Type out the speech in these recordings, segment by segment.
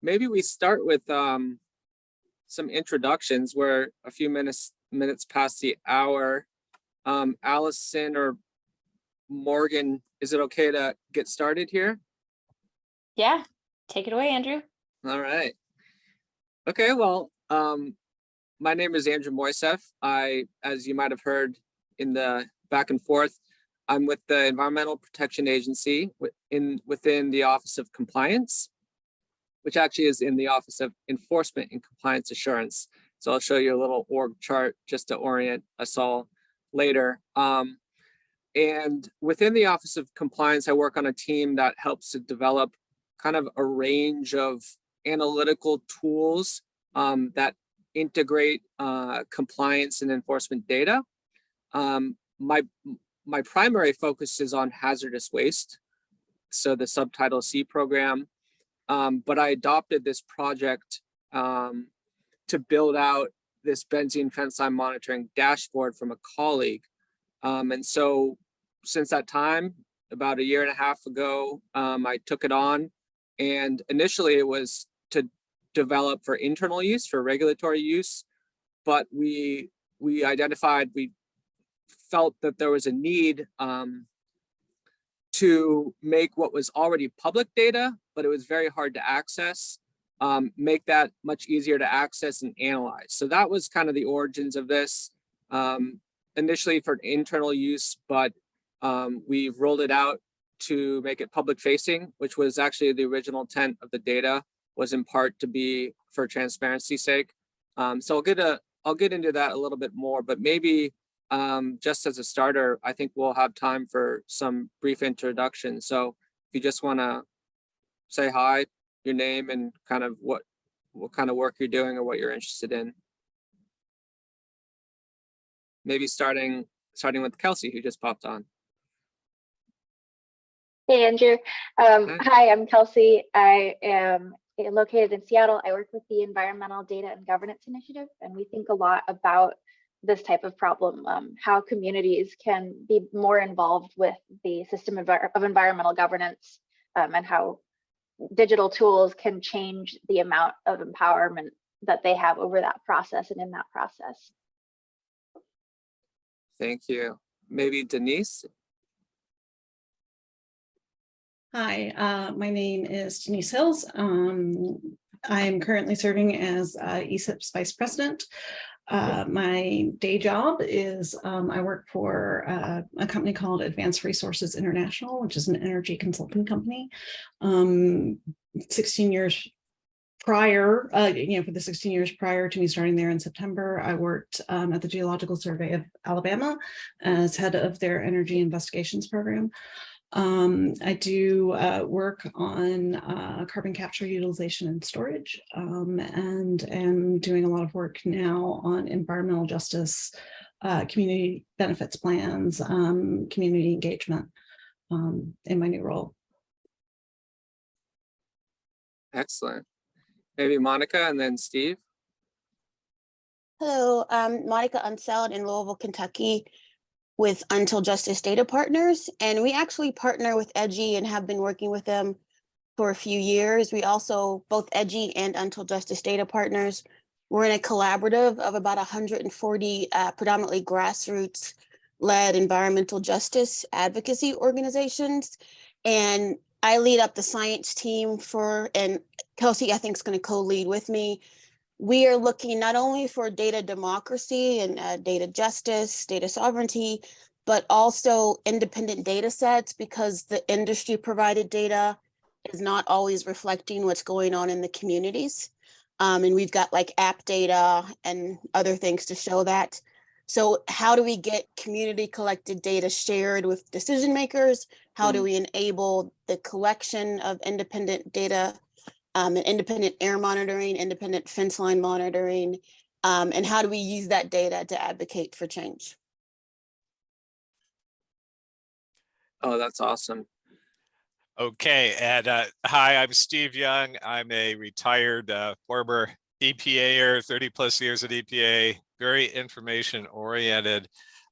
maybe we start with some introductions. We're a few minutes past the hour. Allison or Morgan, is it okay to get started here? Yeah, take it away, Andrew. All right. Okay, well, my name is Andrew Moiseff. As you might have heard in the back and forth, I'm with the Environmental Protection Agency within the Office of Compliance, which actually is in the Office of Enforcement and Compliance Assurance. So I'll show you a little org chart just to orient us all later. And within the Office of Compliance, I work on a team that helps to develop kind of a range of analytical tools that integrate compliance and enforcement data. My primary focus is on hazardous waste, so the Subtitle C program. But I adopted this project to build out this benzene fenceline monitoring dashboard from a colleague. And so since that time, about a year and a half ago, I took it on. And initially it was to develop for internal use, for regulatory use. But we felt that there was a need to make what was already public data, but it was very hard to access, make that much easier to access and analyze. So that was kind of the origins of this, initially for internal use, but we've rolled it out to make it public facing, which was actually the original intent of the data, was in part to be for transparency's sake. So I'll get into that a little bit more, but maybe just as a starter, I think we'll have time for some brief introduction. So if you just want to say hi, your name, and kind of what kind of work you're doing or what you're interested in. Maybe starting with Kelsey, who just popped on. Hey, Andrew. Hi, I'm Kelsey. I am located in Seattle. I work with the Environmental Data and Governance Initiative, and we think a lot about this type of problem, how communities can be more involved with the system of environmental governance, and how digital tools can change the amount of empowerment that they have over that process and in that process. Thank you. Maybe Denise? Hi, my name is Denise Hills. I'm currently serving as ESIP's Vice President. My day job is I work for a company called Advanced Resources International, which is an energy consulting company. 16 years prior, for the 16 years prior to me starting there in September, I worked at the Geological Survey of Alabama as head of their energy investigations program. I do work on carbon capture, utilization, and storage, and am doing a lot of work now on environmental justice, community benefits plans, community engagement in my new role. Excellent. Maybe Monica and then Steve. Hello, I'm Monica Unseld in Louisville, Kentucky, with Until Justice Data Partners, and we actually partner with EDGI and have been working with them for a few years. We also, both EDGI and Until Justice Data Partners, we're in a collaborative of about 140 predominantly grassroots-led environmental justice advocacy organizations. And I lead up the science team and Kelsey, I think, is going to co-lead with me. We are looking not only for data democracy and data justice, data sovereignty, but also independent data sets, because the industry provided data is not always reflecting what's going on in the communities. And we've got like app data and other things to show that. So how do we get community collected data shared with decision makers? How do we enable the collection of independent data, and independent air monitoring, independent fence line monitoring, and how do we use that data to advocate for change? Oh, that's awesome. Okay, and hi, I'm Steve Young. I'm a retired former EPAer, 30 plus years at EPA, very information oriented.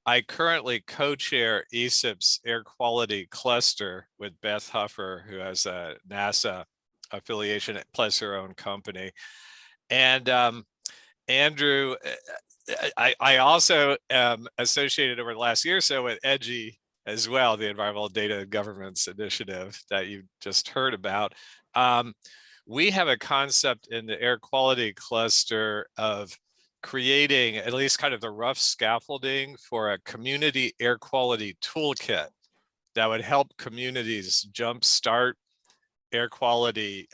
I currently co-chair ESIP's Air Quality Cluster with Beth Huffer, who has NASA. affiliation plus her own company. And Andrew, I also am associated over the last year or so with EDGI as well, the Environmental Data and Governance Initiative that you just heard about. We have a concept in the air quality cluster of creating at least kind of the rough scaffolding for a community air quality toolkit that would help communities jumpstart air quality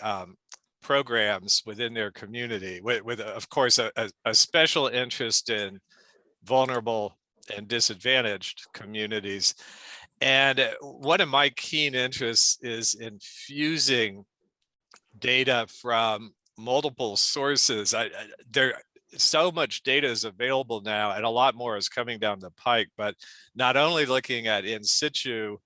programs within their community with of course, a special interest in vulnerable and disadvantaged communities. And one of my keen interests is in fusing data from multiple sources. There so much data is available now, and a lot more is coming down the pike, but not only looking at in situ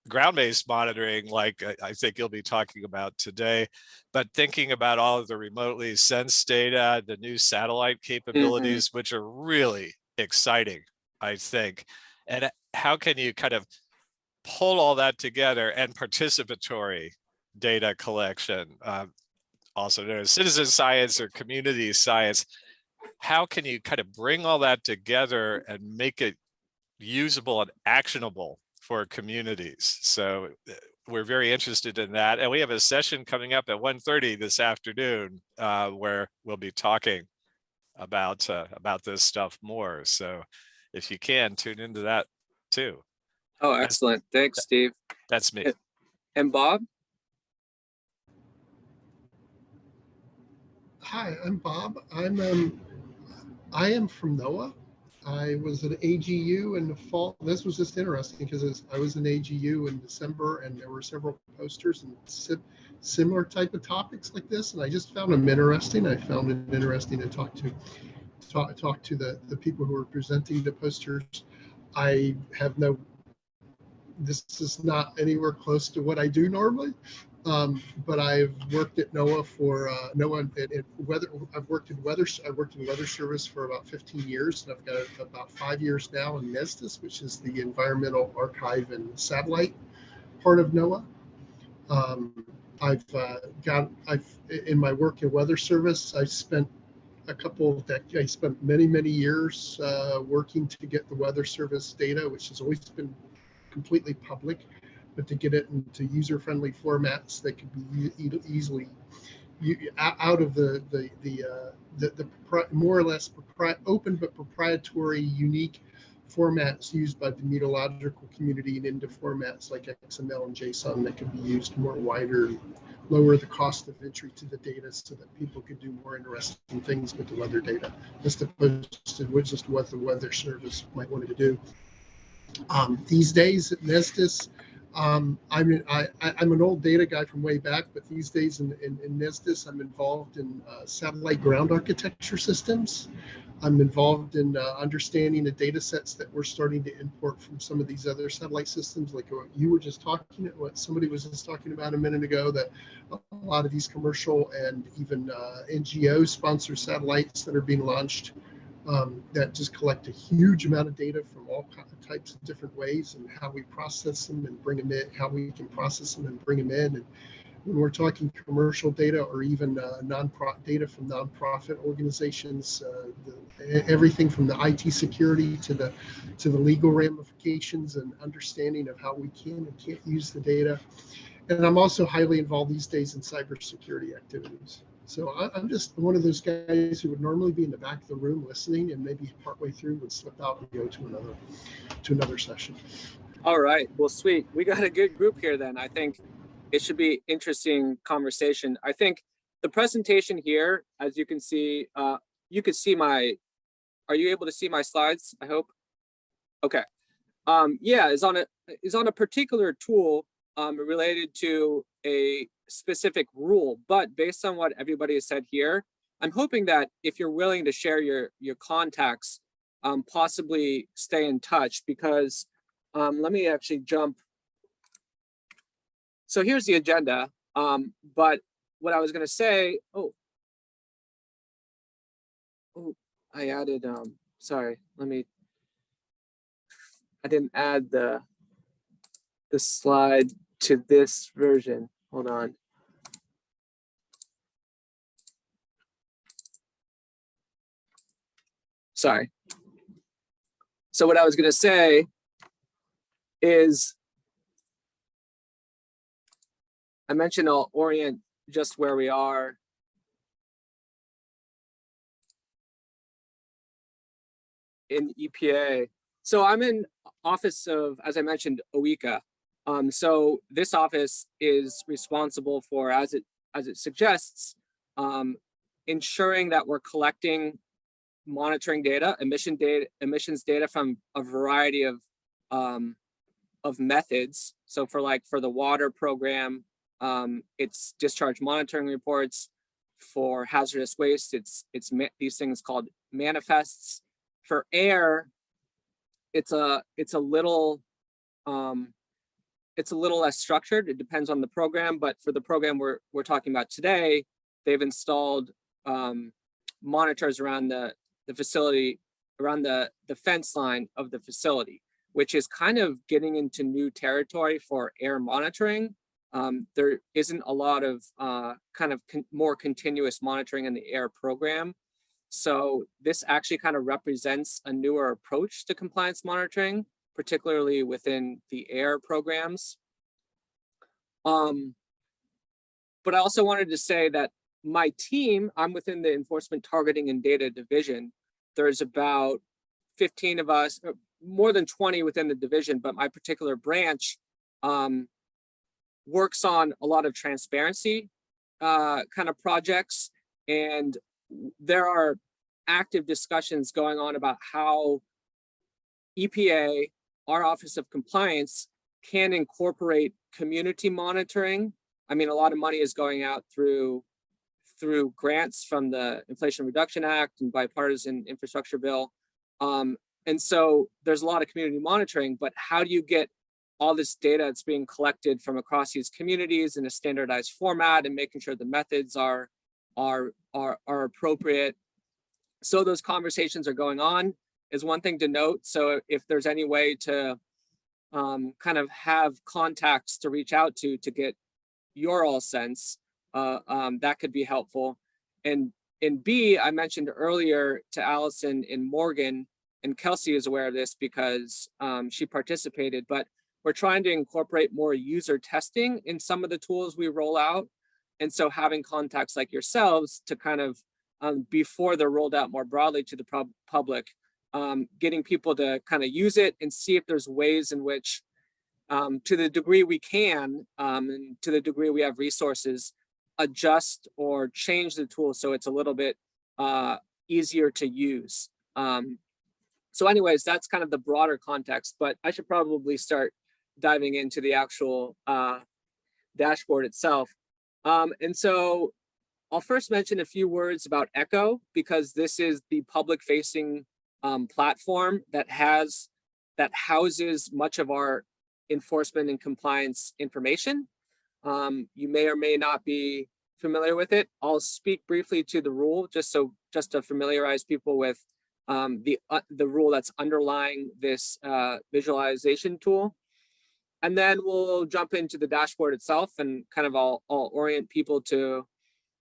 ground-based monitoring, like I think you'll be talking about today, but thinking about all of the remotely sensed data, the new satellite capabilities, which are really exciting, I think. And how can you kind of pull all that together, and participatory data collection, also known as citizen science or community science, how can you kind of bring all that together and make it usable and actionable for communities? So we're very interested in that. And we have a session coming up at 1:30 this afternoon where we'll be talking about this stuff more. So if you can, tune into that too. Oh, excellent. Thanks, Steve. That's me. And Bob? Hi, I'm Bob. I am from NOAA. I was at AGU in the fall. This was just interesting because I was in AGU in December, and there were several posters and similar type of topics like this, and I just found them interesting. I found it interesting to talk to the people who were presenting the posters. I have this is not anywhere close to what I do normally. But I've worked at NOAA for NOAA and weather. I worked in weather service for about 15 years, and I've got about 5 years now in NESDIS, which is the Environmental Archive and Satellite part of NOAA. I've in my work in weather service, I spent many years working to get the weather service data, which has always been completely public, but to get it into user-friendly formats that could be easily out of the more or less open but proprietary, unique formats used by the meteorological community, and into formats like XML and JSON that could be used more wider, lower the cost of entry to the data, so that people could do more interesting things with the weather data, as opposed to just what the weather service might want to do. These days at NESDIS, I'm an old data guy from way back, but these days in NESDIS, I'm involved in satellite ground architecture systems. I'm involved in understanding the data sets that we're starting to import from some of these other satellite systems, like what you were just talking about, what somebody was just talking about a minute ago, that a lot of these commercial and even NGO sponsored satellites that are being launched that just collect a huge amount of data from all types of different ways, and how we process them and bring them in, how we can process them and bring them in. And when we're talking commercial data, or even data from nonprofit organizations, everything from the IT security to the legal ramifications and understanding of how we can and can't use the data. And I'm also highly involved these days in cybersecurity activities. So I'm just one of those guys who would normally be in the back of the room listening, and maybe partway through would slip out and go to another session. All right. Well, sweet. We got a good group here then. I think it should be interesting conversation. I think the presentation here, as you can see, you could see are you able to see my slides? I hope. Okay. Yeah, is on a particular tool related to a specific rule, but based on what everybody has said here, I'm hoping that if you're willing to share your contacts, possibly stay in touch, because let me actually jump. So here's the agenda, but what I was going to say, I added, sorry, I didn't add the slide to this version. hold on. Sorry. So what I was going to say is, I mentioned I'll orient just where we are. In EPA. So I'm in office of, as I mentioned, OECA. So this office is responsible for, as it suggests, ensuring that we're collecting monitoring data, emissions data from a variety of methods. So for the water program, it's discharge monitoring reports. For hazardous waste, it's these things called manifests. For air, it's a little less structured. It depends on the program, but for the program we're talking about today, they've installed monitors around the facility, around the fence line of the facility, which is kind of getting into new territory for air monitoring. There isn't a lot of more continuous monitoring in the air program. So this actually kind of represents a newer approach to compliance monitoring, particularly within the air programs. But I also wanted to say that my team, I'm within the Enforcement Targeting and Data Division. There's about 15 of us, more than 20 within the division, but my particular branch works on a lot of transparency kind of projects. And there are active discussions going on about how EPA, our Office of Compliance, can incorporate community monitoring. I mean, a lot of money is going out through grants from the Inflation Reduction Act and bipartisan infrastructure bill. And so there's a lot of community monitoring, but how do you get all this data that's being collected from across these communities in a standardized format and making sure the methods are appropriate? So those conversations are going on is one thing to note. So if there's any way to kind of have contacts to reach out to get your all sense, that could be helpful. And in B, I mentioned earlier to Allison and Morgan, and Kelsey is aware of this because she participated, but we're trying to incorporate more user testing in some of the tools we roll out. And so having contacts like yourselves to kind of, before they're rolled out more broadly to the public, getting people to kind of use it and see if there's ways in which, to the degree we can, and to the degree we have resources, adjust or change the tool so it's a little bit easier to use. So anyways, that's kind of the broader context, but I should probably start diving into the actual dashboard itself. And so I'll first mention a few words about Echo, because this is the public facing platform that houses much of our enforcement and compliance information. You may or may not be familiar with it. I'll speak briefly to the rule just to familiarize people with the rule that's underlying this visualization tool. And then we'll jump into the dashboard itself and kind of I'll orient people to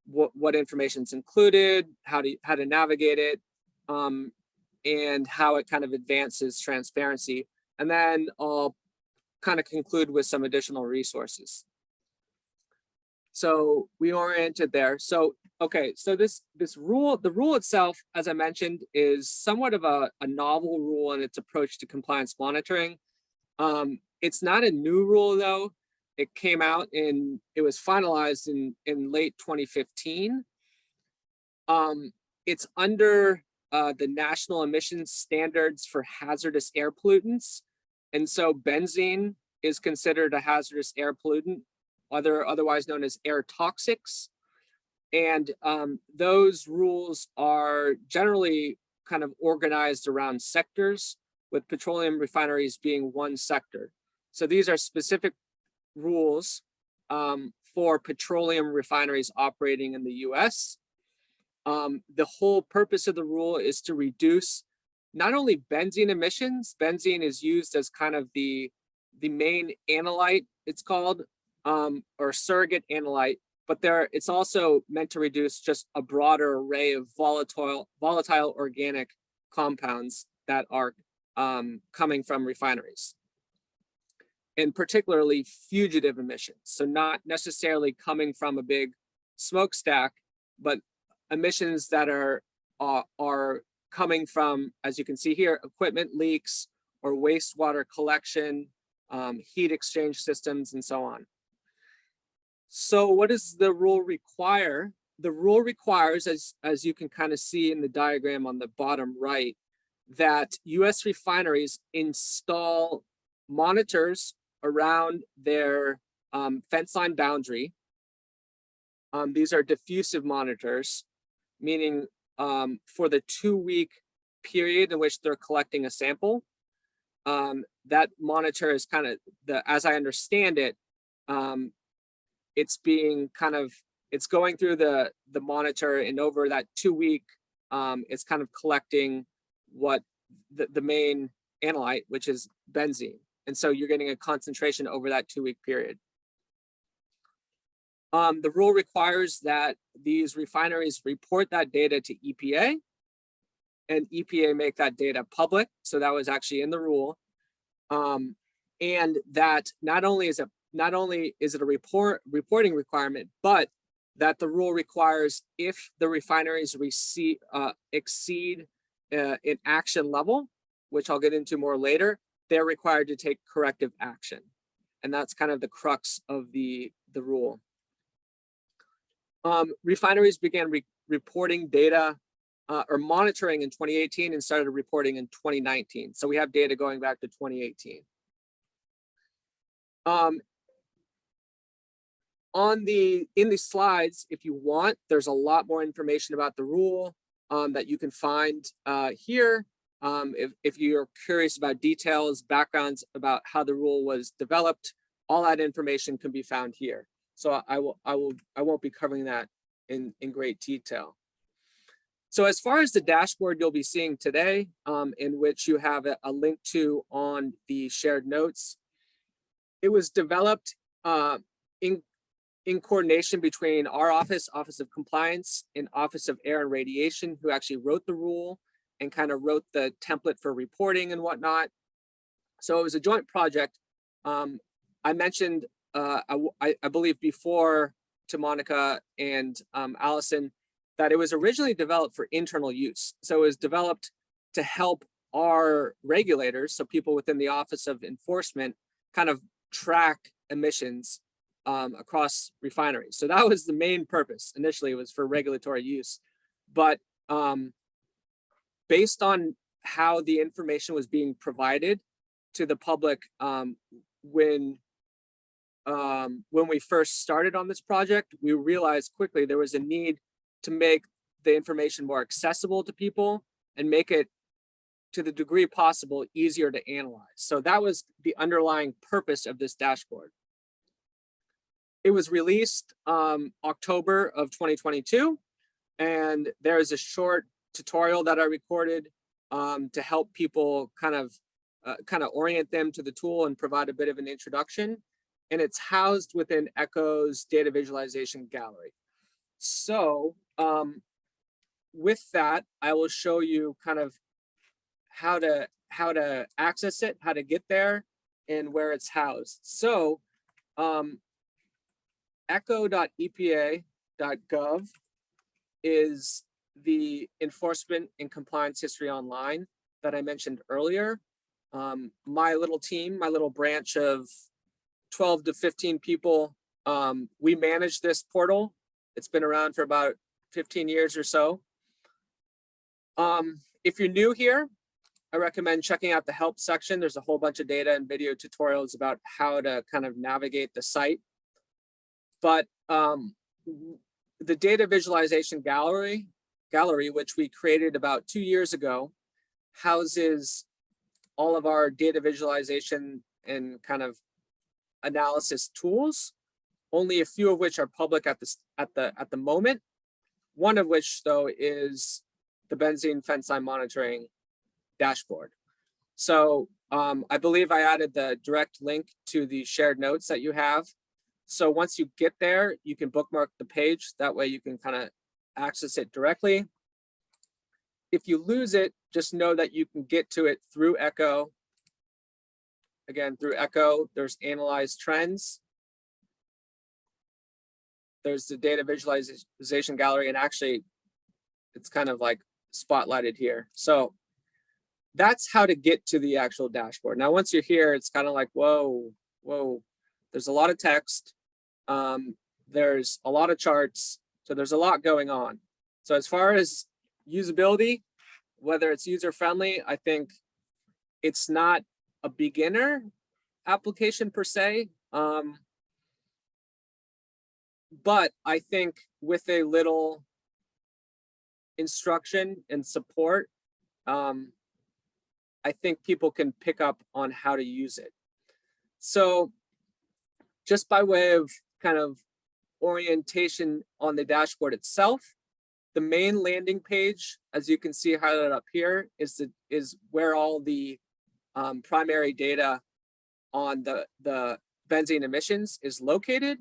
what information is included, how to navigate it, and how it kind of advances transparency. And then I'll kind of conclude with some additional resources. So we oriented there. So, okay, so this rule, the rule itself, as I mentioned, is somewhat of a novel rule in its approach to compliance monitoring. It's not a new rule though. It came out it was finalized in late 2015. It's under the National Emissions Standards for Hazardous Air Pollutants. And so benzene is considered a hazardous air pollutant, otherwise known as air toxics. And those rules are generally kind of organized around sectors, with petroleum refineries being one sector. So these are specific rules for petroleum refineries operating in the US. The whole purpose of the rule is to reduce not only benzene emissions. Benzene is used as kind of the main analyte, it's called, or surrogate analyte, but it's also meant to reduce just a broader array of volatile organic compounds that are coming from refineries, and particularly fugitive emissions. So not necessarily coming from a big smokestack, but emissions that are coming from, as you can see here, equipment leaks or wastewater collection, heat exchange systems, and so on. So what does the rule require? The rule requires, as you can kind of see in the diagram on the bottom right, that US refineries install monitors around their fence line boundary. These are diffusive monitors, meaning for the 2-week period in which they're collecting a sample. That monitor is kind of, as I understand it, it's going through the monitor, and over that 2-week, it's kind of collecting what the main analyte, which is benzene. And so you're getting a concentration over that 2-week period. The rule requires that these refineries report that data to EPA, and EPA make that data public. So that was actually in the rule. And that not only is it a reporting requirement, but that the rule requires if the refineries exceed an action level, which I'll get into more later, they're required to take corrective action. And that's kind of the crux of the rule. Refineries began reporting data or monitoring in 2018 and started reporting in 2019. So we have data going back to 2018. In the slides, if you want, there's a lot more information about the rule that you can find here. If you're curious about details, backgrounds about how the rule was developed, all that information can be found here. So I won't be covering that in great detail. So as far as the dashboard you'll be seeing today, in which you have a link to on the shared notes, it was developed in coordination between our Office of Compliance, and Office of Air and Radiation, who actually wrote the rule and kind of wrote the template for reporting and whatnot. So it was a joint project. I mentioned, I believe before to Monica and Allison, that it was originally developed for internal use. So it was developed to help our regulators, so people within the Office of Enforcement, kind of track emissions across refineries. So that was the main purpose. Initially, it was for regulatory use. But based on how the information was being provided to the public when we first started on this project, we realized quickly there was a need to make the information more accessible to people and make it, to the degree possible, easier to analyze. So that was the underlying purpose of this dashboard. It was released October of 2022, and there's a short tutorial that I recorded to help people kind of orient them to the tool and provide a bit of an introduction. And it's housed within Echo's data visualization gallery. So with that, I will show you kind of how to access it, how to get there, and where it's housed. So echo.epa.gov is the enforcement and compliance history online that I mentioned earlier. My little team, my little branch of 12 to 15 people, we manage this portal. It's been around for about 15 years or so. If you're new here, I recommend checking out the help section. There's a whole bunch of data and video tutorials about how to kind of navigate the site. But the data visualization gallery, which we created about 2 years ago, houses all of our data visualization and kind of analysis tools, only a few of which are public at the moment. One of which, though, is the benzene Fenceline monitoring dashboard. So I believe I added the direct link to the shared notes that you have. So once you get there, you can bookmark the page. That way you can kind of access it directly. If you lose it, just know that you can get to it through Echo. Again, through Echo, there's Analyze Trends. There's the Data Visualization Gallery, and actually, it's kind of like spotlighted here. So that's how to get to the actual dashboard. Now, once you're here, it's kind of like, whoa, there's a lot of text. There's a lot of charts. So there's a lot going on. So as far as usability, whether it's user-friendly, I think it's not a beginner application per se. But I think with a little instruction and support, I think people can pick up on how to use it. So just by way of kind of orientation on the dashboard itself, the main landing page, as you can see highlighted up here, is where all the primary data on the benzene emissions is located.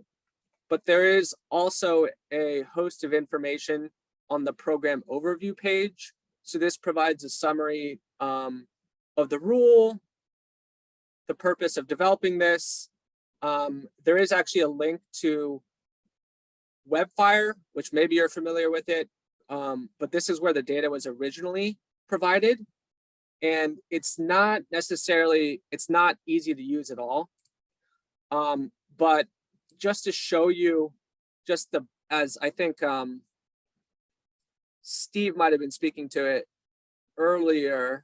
But there is also a host of information on the program overview page. So this provides a summary of the rule, the purpose of developing this. There is actually a link to WebFire, which maybe you're familiar with it, but this is where the data was originally provided. And it's not easy to use at all. But just to show you, as I think Steve might have been speaking to it earlier,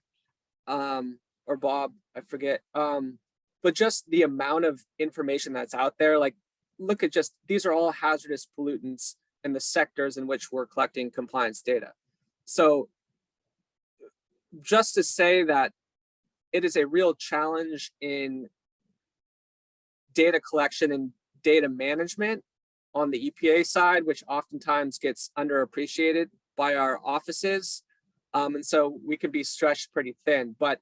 or Bob, I forget, but just the amount of information that's out there, like look at these are all hazardous pollutants in the sectors in which we're collecting compliance data. So just to say that it is a real challenge in data collection and data management on the EPA side, which oftentimes gets underappreciated by our offices. And so we can be stretched pretty thin. But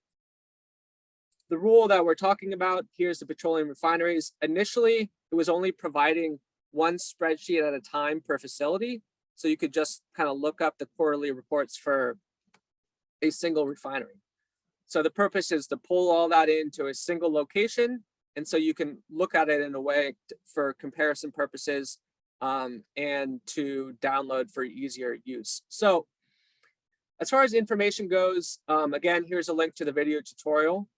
the rule that we're talking about, here's the petroleum refineries. Initially, it was only providing one spreadsheet at a time per facility. So you could just kind of look up the quarterly reports for a single refinery. So the purpose is to pull all that into a single location. And so you can look at it in a way for comparison purposes and to download for easier use. So as far as information goes, again, here's a link to the video tutorial,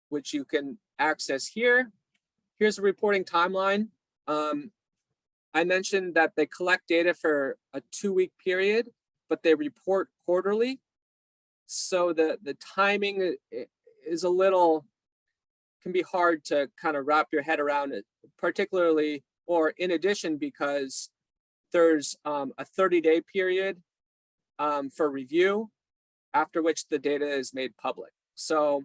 which you can access here. Here's a reporting timeline. I mentioned that they collect data for a 2-week period, but they report quarterly. So the timing is can be hard to kind of wrap your head around it, particularly, or in addition, because there's a 30-day period for review, after which the data is made public. So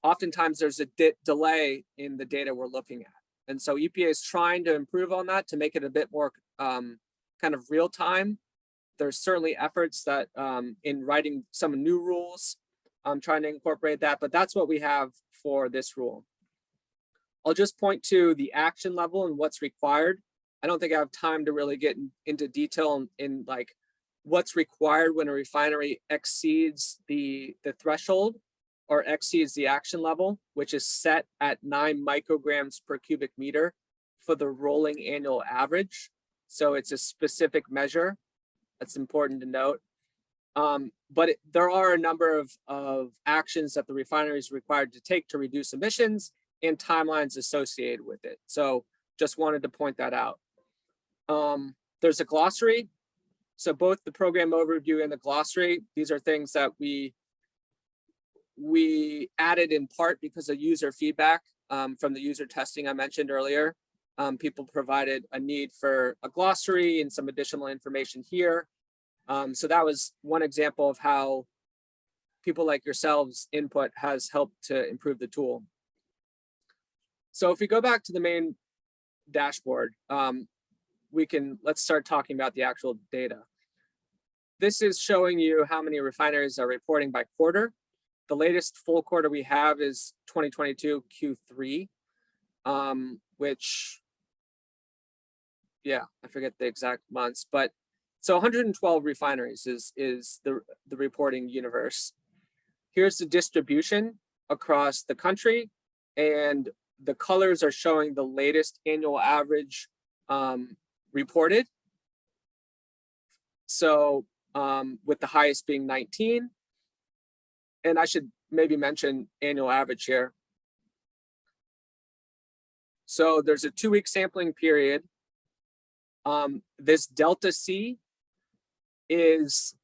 oftentimes there's a delay in the data we're looking at. And so EPA is trying to improve on that to make it a bit more kind of real time. There's certainly efforts that in writing some new rules, trying to incorporate that, but that's what we have for this rule. I'll just point to the action level and what's required. I don't think I have time to really get into detail in like what's required when a refinery exceeds the threshold or exceeds the action level, which is set at 9 micrograms per cubic meter for the rolling annual average. So it's a specific measure. That's important to note. But there are a number of actions that the refinery is required to take to reduce emissions and timelines associated with it. So just wanted to point that out. There's a glossary. So both the program overview and the glossary, these are things that we added in part because of user feedback from the user testing I mentioned earlier. People provided a need for a glossary and some additional information here. So that was one example of how people like yourselves input has helped to improve the tool. So if we go back to the main dashboard, let's start talking about the actual data. This is showing you how many refineries are reporting by quarter. The latest full quarter we have is 2022 Q3. which, yeah, I forget the exact months, but so 112 refineries is the reporting universe. Here's the distribution across the country, and the colors are showing the latest annual average reported. So with the highest being 19, and I should maybe mention annual average here. So there's a 2-week sampling period. This delta C is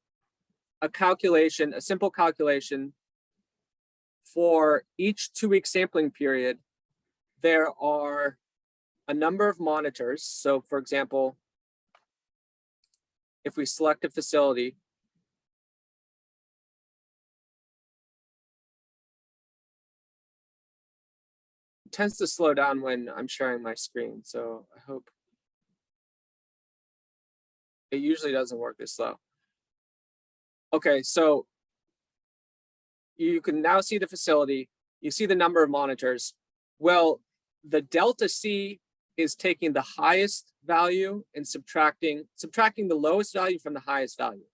a calculation, a simple calculation for each 2-week sampling period. There are a number of monitors. So for example, if we select a facility, it tends to slow down when I'm sharing my screen. So I hope it usually doesn't work this slow. Okay, so you can now see the facility. You see the number of monitors. Well, the delta C is taking the highest value and subtracting the lowest value from the highest value.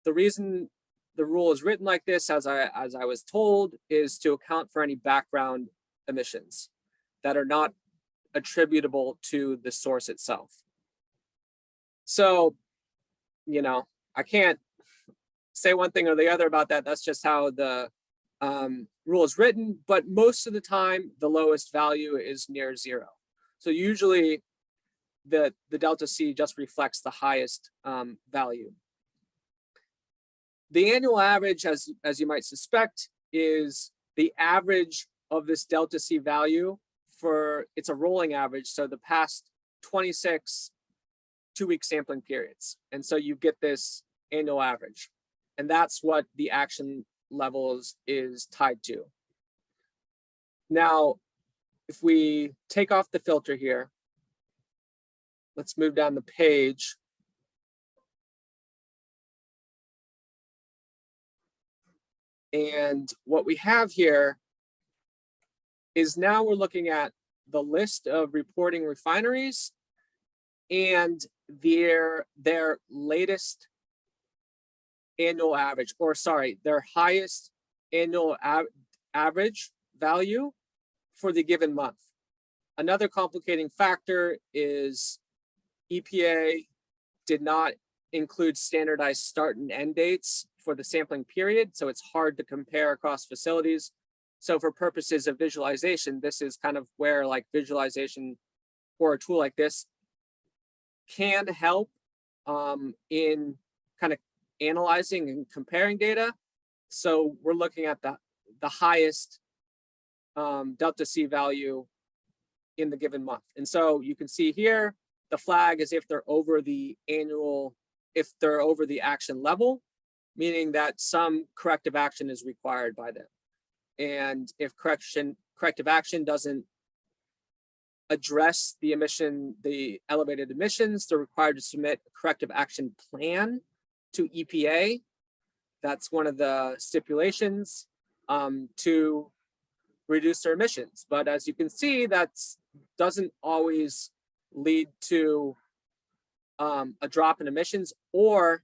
The reason the rule is written like this, as I was told, is to account for any background emissions that are not attributable to the source itself. So, you know, I can't say one thing or the other about that. That's just how the rule is written, but most of the time, the lowest value is near 0. So usually the delta C just reflects the highest value. The annual average, as you might suspect, is the average of this delta C value for, it's a rolling average, so the past 26 2-week sampling periods. And so you get this annual average. And that's what the action levels is tied to. Now, if we take off the filter here, let's move down the page. And what we have here is now we're looking at the list of reporting refineries and their latest annual average, or sorry, their highest annual average value for the given month. Another complicating factor is EPA did not include standardized start and end dates for the sampling period, so it's hard to compare across facilities. So for purposes of visualization, this is kind of where like visualization or a tool like this can help in kind of analyzing and comparing data. So we're looking at the highest delta C value in the given month. And so you can see here, the flag is if they're over the annual, if they're over the action level, meaning that some corrective action is required by them. And if corrective action doesn't address the elevated emissions, they're required to submit a corrective action plan to EPA. That's one of the stipulations to reduce their emissions. But as you can see, that doesn't always lead to a drop in emissions, or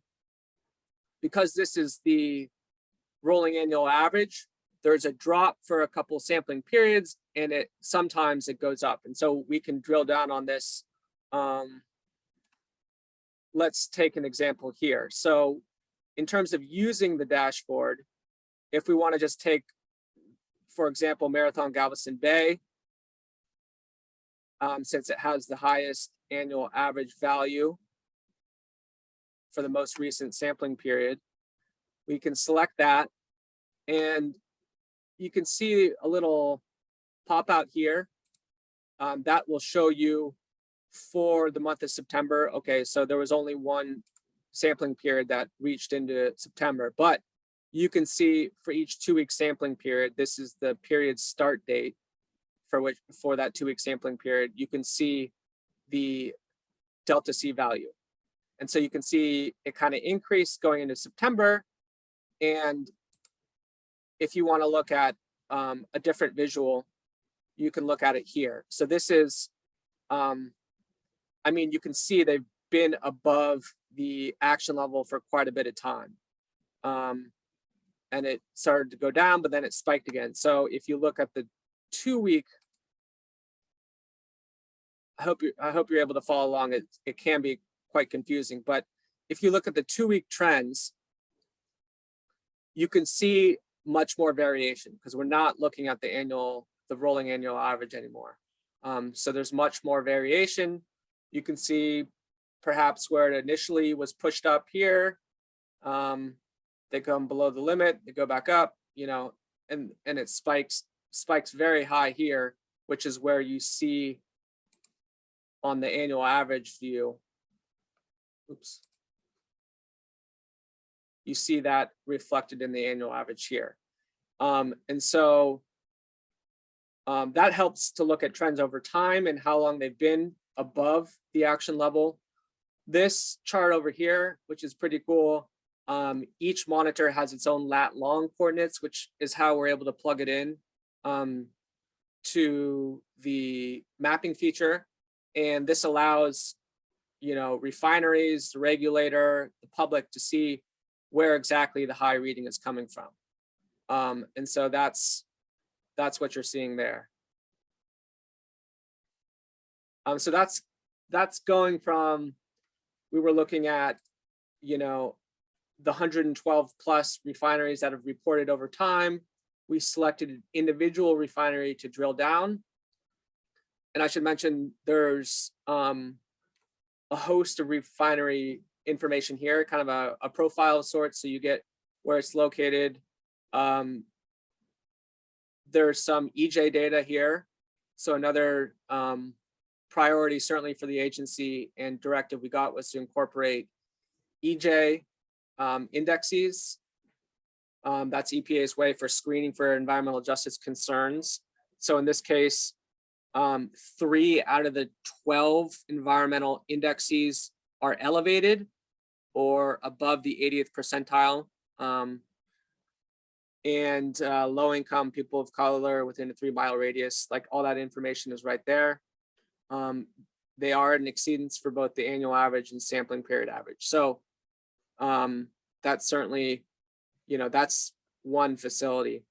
because this is the rolling annual average, there's a drop for a couple sampling periods and sometimes it goes up. And so we can drill down on this. Let's take an example here. So in terms of using the dashboard, if we want to just take, for example, Marathon Galveston Bay, since it has the highest annual average value for the most recent sampling period, we can select that, and you can see a little pop out here that will show you for the month of September. Okay, so there was only one sampling period that reached into September, but you can see for each 2-week sampling period, this is the period start date for that 2-week sampling period, you can see the delta C value. And so you can see it kind of increased going into September. And if you want to look at a different visual, you can look at it here. So this is, I mean, you can see they've been above the action level for quite a bit of time. And it started to go down, but then it spiked again. So if you look at the 2-week, I hope you're able to follow along. It can be quite confusing, but if you look at the 2-week trends, you can see much more variation because we're not looking at the rolling annual average anymore. So there's much more variation. You can see perhaps where it initially was pushed up here. They come below the limit, they go back up, you know, and it spikes very high here, which is where you see on the annual average view. Oops. You see that reflected in the annual average here. And so that helps to look at trends over time and how long they've been above the action level. This chart over here, which is pretty cool, each monitor has its own lat long coordinates, which is how we're able to plug it in to the mapping feature. And this allows, you know, refineries, the regulator, the public to see where exactly the high reading is coming from. And so that's what you're seeing there. So that's going from, we were looking at, you know, the 112 plus refineries that have reported over time. We selected an individual refinery to drill down. And I should mention there's a host of refinery information here, kind of a profile of sorts, so you get where it's located. There's some EJ data here. So another priority certainly for the agency and directive we got was to incorporate EJ indexes. That's EPA's way for screening for environmental justice concerns. So in this case, 3 out of the 12 environmental indexes are elevated or above the 80th percentile. And low income, people of color within a 3-mile radius, like all that information is right there. They are an exceedance for both the annual average and sampling period average. So that's certainly, you know, that's one facility.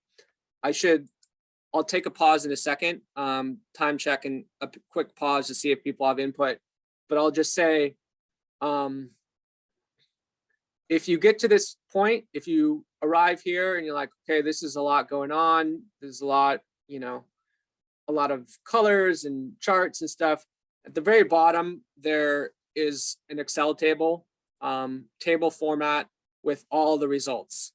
I'll take a pause in a second, time check and a quick pause to see if people have input, but I'll just say, if you get to this point, if you arrive here and you're like, okay, this is a lot going on, there's a lot, you know, a lot of colors and charts and stuff. At the very bottom, there is an Excel table, table format with all the results.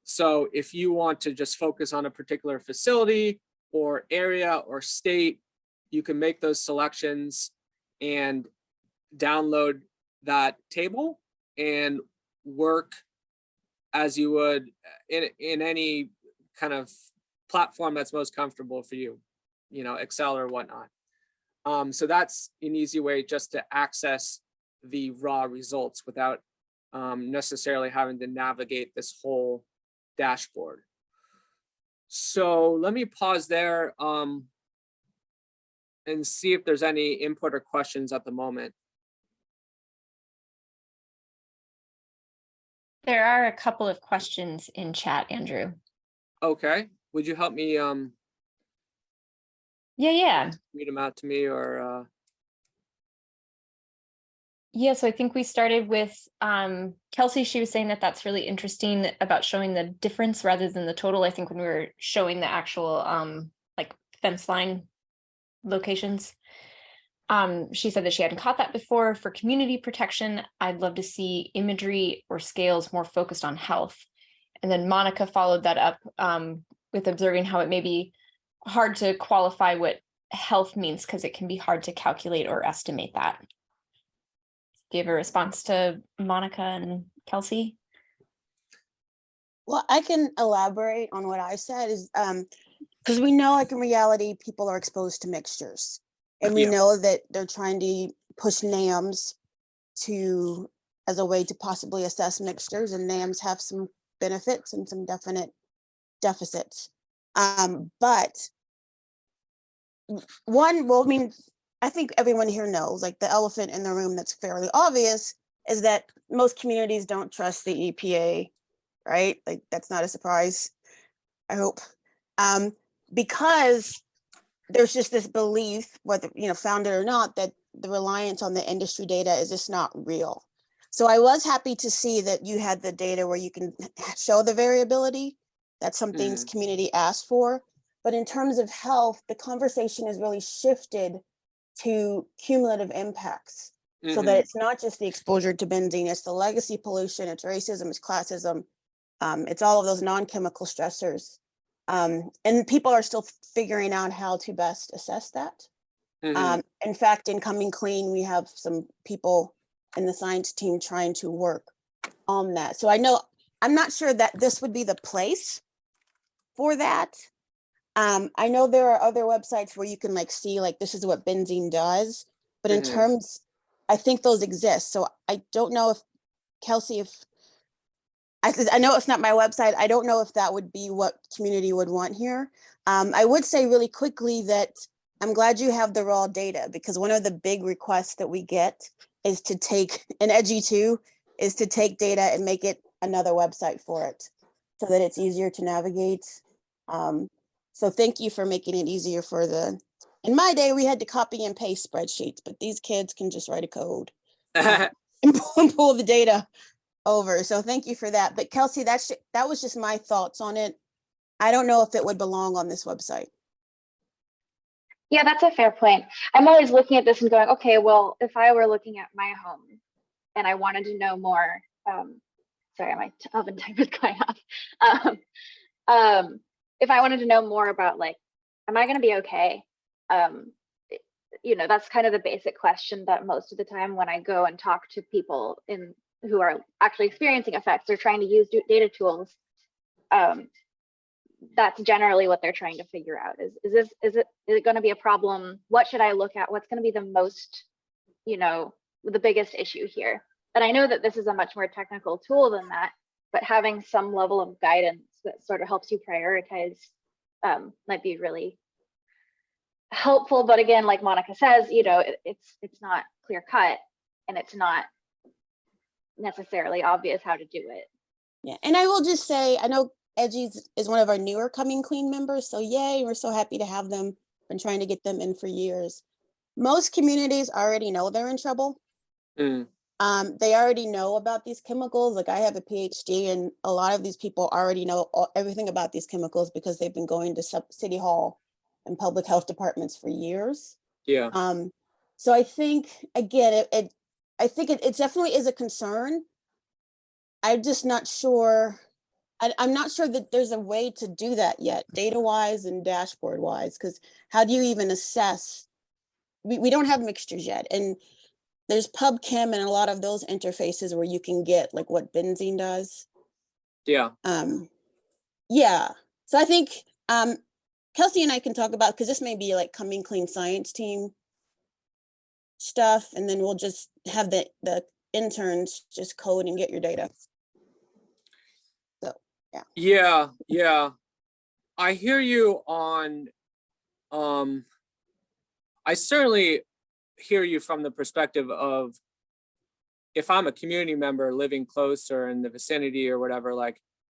So if you want to just focus on a particular facility or area or state, you can make those selections and download that table and work as you would in any kind of platform that's most comfortable for you, you know, Excel or whatnot. So that's an easy way just to access the raw results without necessarily having to navigate this whole dashboard. So let me pause there and see if there's any input or questions at the moment. There are a couple of questions in chat, Andrew. Okay, would you help me Yeah. read them out to me or Yeah, so I think we started with Kelsey. She was saying that that's really interesting about showing the difference rather than the total. I think when we were showing the actual like fence line locations. She said that she hadn't caught that before. For community protection, I'd love to see imagery or scales more focused on health. And then Monica followed that up with observing how it may be hard to qualify what health means because it can be hard to calculate or estimate that. Do you have a response to Monica and Kelsey? Well, I can elaborate on what I said is because we know, like, in reality, people are exposed to mixtures. And we know that they're trying to push NAMs as a way to possibly assess mixtures, and NAMs have some benefits and some definite deficits. But one, well, I mean, I think everyone here knows, like the elephant in the room that's fairly obvious is that most communities don't trust the EPA, right? Like that's not a surprise, I hope. Because there's just this belief, whether founded or not, that the reliance on the industry data is just not real. So I was happy to see that you had the data where you can show the variability. That's something community asked for. But in terms of health, the conversation has really shifted to cumulative impacts. So that it's not just the exposure to benzene, it's the legacy pollution, it's racism, it's classism, it's all of those non-chemical stressors. And people are still figuring out how to best assess that. In fact, in Coming Clean, we have some people in the science team trying to work on that. So I'm not sure that this would be the place for that. I know there are other websites where you can see this is what benzene does, but in terms, I think those exist. So I don't know if Kelsey, I know it's not my website. I don't know if that would be what community would want here. I would say really quickly that I'm glad you have the raw data, because one of the big requests that we get is to take, and Edgy too, is to take data and make it another website for it so that it's easier to navigate. So thank you for making it easier for in my day, we had to copy and paste spreadsheets, but these kids can just write a code and pull the data over. So thank you for that. But Kelsey, that was just my thoughts on it. I don't know if it would belong on this website. Yeah, that's a fair point. I'm always looking at this and going, okay, well, if I were looking at my home and I wanted to know more, sorry, my oven timer's going off. If I wanted to know more about am I going to be okay? That's kind of the basic question that most of the time when I go and talk to people who are actually experiencing effects or trying to use data tools, that's generally what they're trying to figure out is it going to be a problem? What should I look at? What's going to be the most, the biggest issue here? And I know that this is a much more technical tool than that, but having some level of guidance that sort of helps you prioritize might be really helpful. But again, like Monica says, it's not clear cut and it's not necessarily obvious how to do it. Yeah, and I will just say, I know Edgy is one of our newer Coming Clean members, so yay, we're so happy to have them. Been trying to get them in for years. Most communities already know they're in trouble. They already know about these chemicals. Like I have a PhD and a lot of these people already know everything about these chemicals because they've been going to City Hall and public health departments for years. Yeah. So I think, again, I think it definitely is a concern. I'm just not sure. I'm not sure that there's a way to do that yet, data-wise and dashboard-wise, because how do you even assess? We don't have mixtures yet. And there's PubChem and a lot of those interfaces where you can get what benzene does. Yeah. Yeah. So I think Kelsey and I can talk about, because this may be Coming Clean science team stuff, and then we'll just have the interns just code and get your data. So Yeah. I hear you on I certainly hear you from the perspective of if I'm a community member living close or in the vicinity or whatever,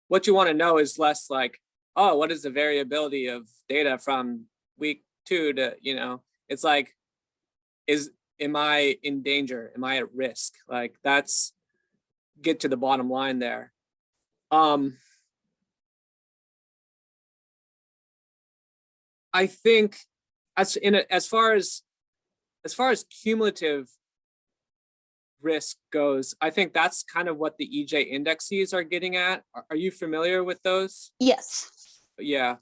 what you want to know is less oh, what is the variability of data from week 2 to, it's am I in danger? Am I at risk? That's get to the bottom line there. I think as far as cumulative risk goes, I think that's kind of what the EJ indexes are getting at. Are you familiar with those? yes. Yeah.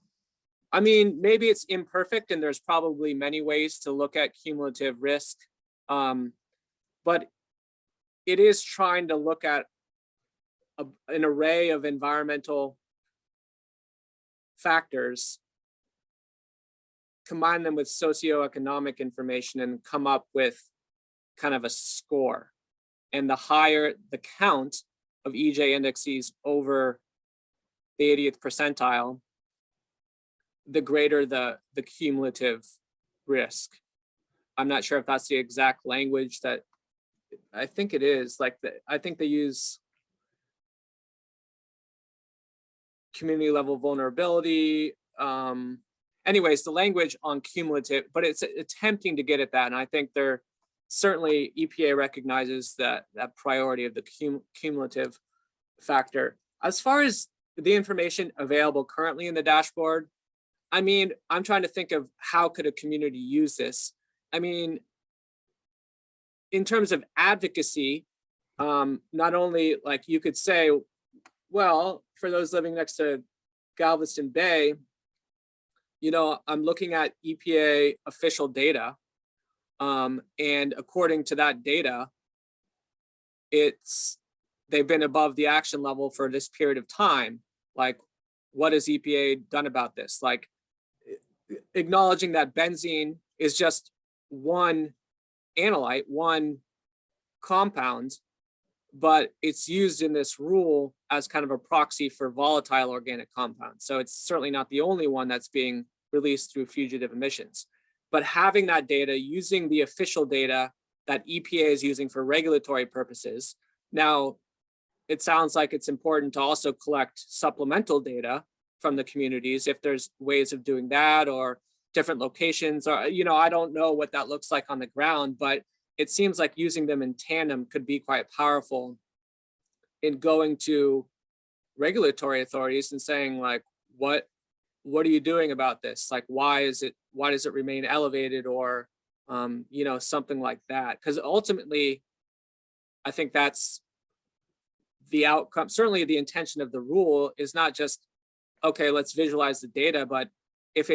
I mean, maybe it's imperfect and there's probably many ways to look at cumulative risk. But it is trying to look at an array of environmental factors, combine them with socioeconomic information and come up with kind of a score. And the higher the count of EJ indexes over the 80th percentile, the greater the cumulative risk. I'm not sure if that's the exact language that, I think it is, like, I think they use community level vulnerability. Anyways, the language on cumulative, but it's attempting to get at that. And I think they're certainly, EPA recognizes that priority of the cumulative factor. As far as the information available currently in the dashboard, I mean, I'm trying to think of how could a community use this. I mean, in terms of advocacy, not only, like, you could say, well, for those living next to Galveston Bay, you know, I'm looking at EPA official data. And according to that data, they've been above the action level for this period of time. Like, what has EPA done about this? Like, acknowledging that benzene is just one analyte, one compound, but it's used in this rule as kind of a proxy for volatile organic compounds. So it's certainly not the only one that's being released through fugitive emissions. But having that data, using the official data that EPA is using for regulatory purposes. Now, it sounds like it's important to also collect supplemental data from the communities if there's ways of doing that, or different locations, or, you know, I don't know what that looks like on the ground, but it seems like using them in tandem could be quite powerful in going to regulatory authorities and saying, like, what are you doing about this? Like, why does it remain elevated, or you know, something like that? Because ultimately, I think that's the outcome. Certainly the intention of the rule is not just, okay, let's visualize the data, but if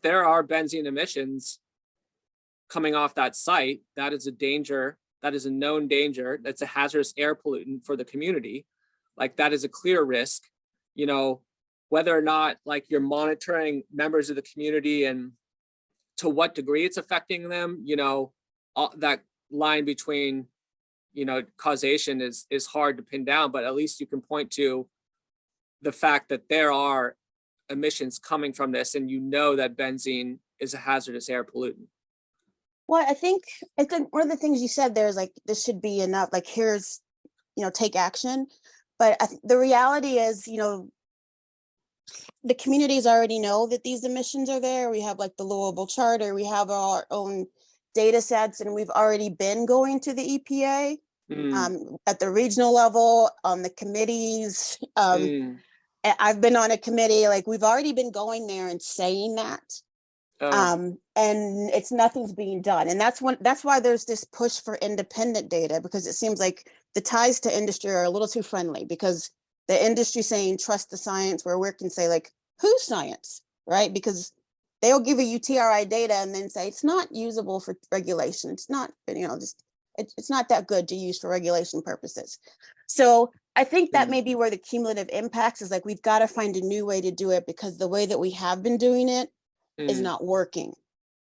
there are benzene emissions coming off that site, that is a danger, that is a known danger, that's a hazardous air pollutant for the community. Like, that is a clear risk, you know, whether or not, like, you're monitoring members of the community and to what degree it's affecting them, you know, that line between, you know, causation is hard to pin down, but at least you can point to the fact that there are emissions coming from this, and you know that benzene is a hazardous air pollutant. Well, I think one of the things you said there is, like, this should be enough, like, here's, you know, take action. But the reality is, you know, the communities already know that these emissions are there. We have, like, the Louisville Charter, we have our own data sets, and we've already been going to the EPA at the regional level, on the committees. I've been on a committee, like, we've already been going there and saying that. And nothing's being done. And that's why there's this push for independent data, because it seems like the ties to industry are a little too friendly, because the industry saying trust the science, where we can say, like, whose science, right? Because they'll give you TRI data and then say it's not usable for regulation. It's not, you know, just it's not that good to use for regulation purposes. So I think that may be where the cumulative impacts is, like, we've got to find a new way to do it, because the way that we have been doing it is not working.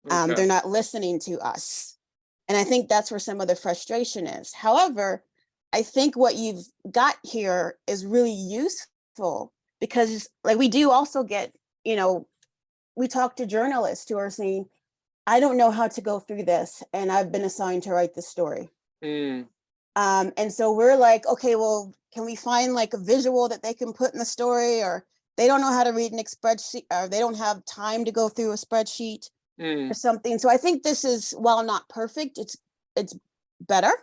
Okay. They're not listening to us. And I think that's where some of the frustration is. However, I think what you've got here is really useful, because, like, we do also get, you know, we talk to journalists who are saying, I don't know how to go through this, and I've been assigned to write this story. And so we're like, okay, well, can we find, like, a visual that they can put in the story, or they don't know how to read an spreadsheet, or they don't have time to go through a spreadsheet or something. So I think this is, while not perfect, it's better.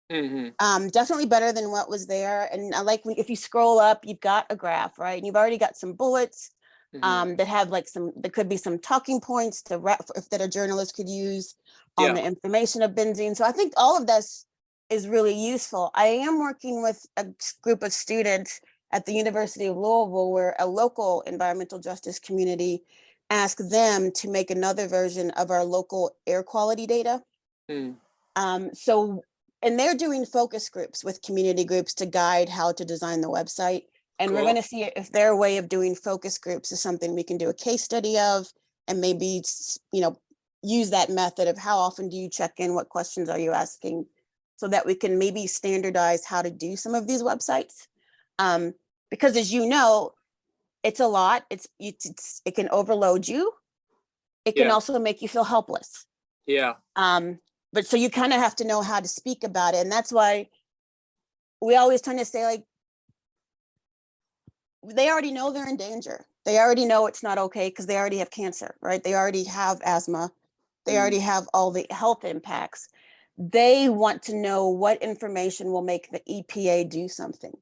Definitely better than what was there. And I like, if you scroll up, you've got a graph, right? And you've already got some bullets that have, like, there could be some talking points that a journalist could use on the information of benzene. So I think all of this is really useful. I am working with a group of students at the University of Louisville, where a local environmental justice community asked them to make another version of our local air quality data. And they're doing focus groups with community groups to guide how to design the website. And we're going to see if their way of doing focus groups is something we can do a case study of, and maybe, you know, use that method of how often do you check in, what questions are you asking, so that we can maybe standardize how to do some of these websites. Because, as you know, it's a lot. It can overload you. it can Yeah. also make you feel helpless. Yeah. But so you kind of have to know how to speak about it. And that's why we always trying to say, like, they already know they're in danger. They already know it's not okay because they already have cancer, right? They already have asthma. They already have all the health impacts. They want to know what information will make the EPA do something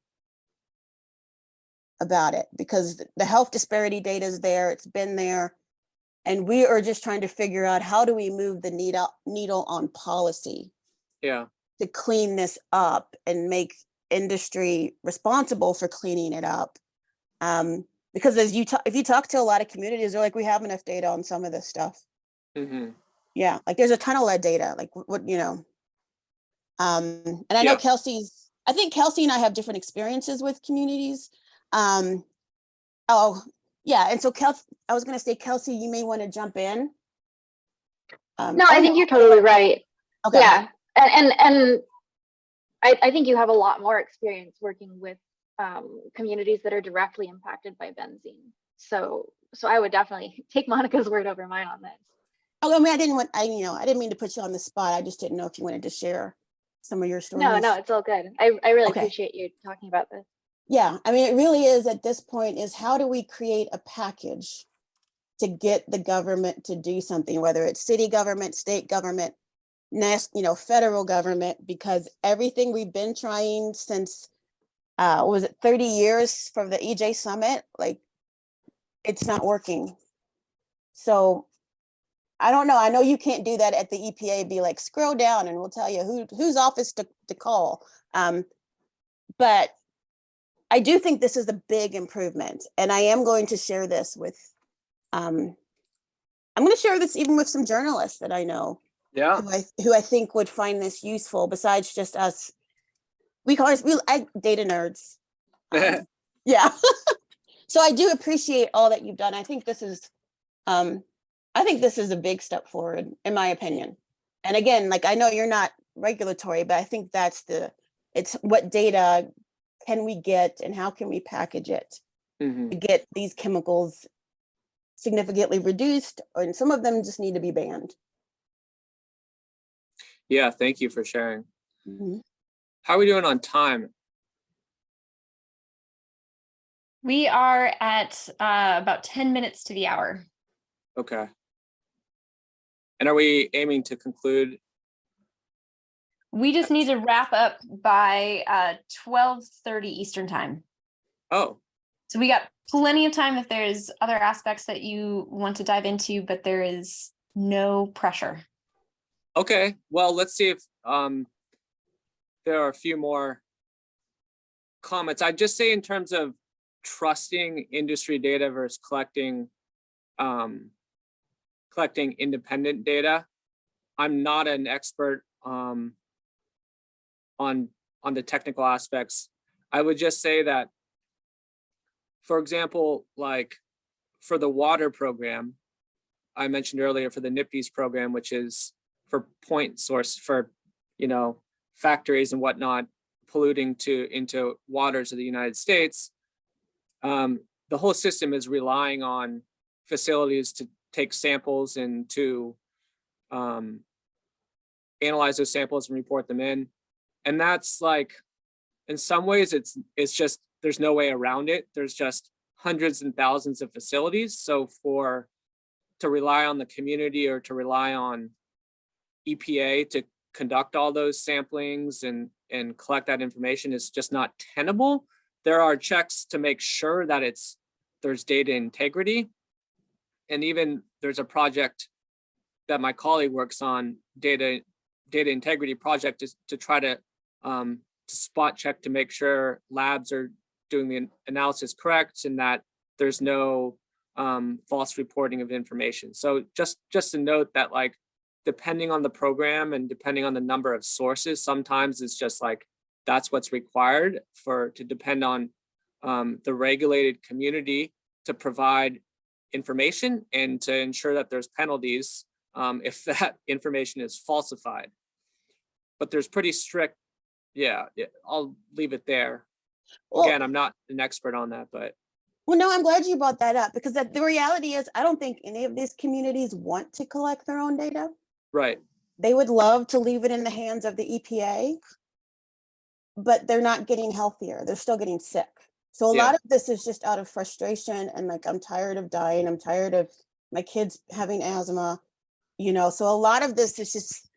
about it, because the health disparity data is there, it's been there. And we are just trying to figure out, how do we move the needle on policy Yeah. to clean this up and make industry responsible for cleaning it up. Because as if you talk to a lot of communities, they're like, we have enough data on some of this stuff. Yeah, like there's a ton of lead data, like what, you know. And I know I think Kelsey and I have different experiences with communities. Oh, yeah, and so I was gonna say, Kelsey, you may want to jump in. No, I think you're totally right. Okay. Yeah, and I think you have a lot more experience working with communities that are directly impacted by benzene. So I would definitely take Monica's word over mine on this. Oh, I mean, I didn't mean to put you on the spot. I just didn't know if you wanted to share some of your stories. No, it's all good. I really Okay. appreciate you talking about this. Yeah, I mean, it really is at this point is, how do we create a package to get the government to do something, whether it's city government, state government, federal government, because everything we've been trying since, was it 30 years from the EJ Summit? Like, it's not working. So I don't know. I know you can't do that at the EPA, be like, scroll down and we'll tell you whose office to call. But I do think this is a big improvement. And I am going to share this with, I'm going to share this even with some journalists that I know. Yeah. Who I think would find this useful, besides just us. We call us data nerds. Yeah. So I do appreciate all that you've done. I think this is a big step forward, in my opinion. And again, like, I know you're not regulatory, but I think it's what data can we get and how can we package it to get these chemicals significantly reduced, and some of them just need to be banned. Yeah, thank you for sharing. How are we doing on time? We are at about 10 minutes to the hour. Okay. And are we aiming to conclude? We just need to wrap up by 12:30 Eastern time. Oh. So we got plenty of time if there's other aspects that you want to dive into, but there is no pressure. Okay, well, let's see if there are a few more comments. I'd just say, in terms of trusting industry data versus collecting independent data, I'm not an expert on the technical aspects. I would just say that, for example, like for the water program, I mentioned earlier, for the NIPDES program, which is for point source for, factories and whatnot polluting into waters of the United States, the whole system is relying on facilities to take samples and to analyze those samples and report them in. And that's, like, in some ways, it's just, there's no way around it. There's just hundreds and thousands of facilities. So to rely on the community or to rely on EPA to conduct all those samplings and collect that information is just not tenable. There are checks to make sure that there's data integrity. And even there's a project that my colleague works on, data integrity project, is to try to spot check to make sure labs are doing the analysis correct and that there's no false reporting of information. So just a note that, like, depending on the program and depending on the number of sources, sometimes it's just like, that's what's required to depend on the regulated community to provide information and to ensure that there's penalties if that information is falsified. But there's pretty strict, yeah, I'll leave it there. Again, I'm not an expert on that, but. Well, no, I'm glad you brought that up because the reality is I don't think any of these communities want to collect their own data. Right. They would love to leave it in the hands of the EPA, but they're not getting healthier. They're still getting sick. So a lot of this is just out of frustration and like, I'm tired of dying. I'm tired of my kids having asthma, you know? So a lot of this is just,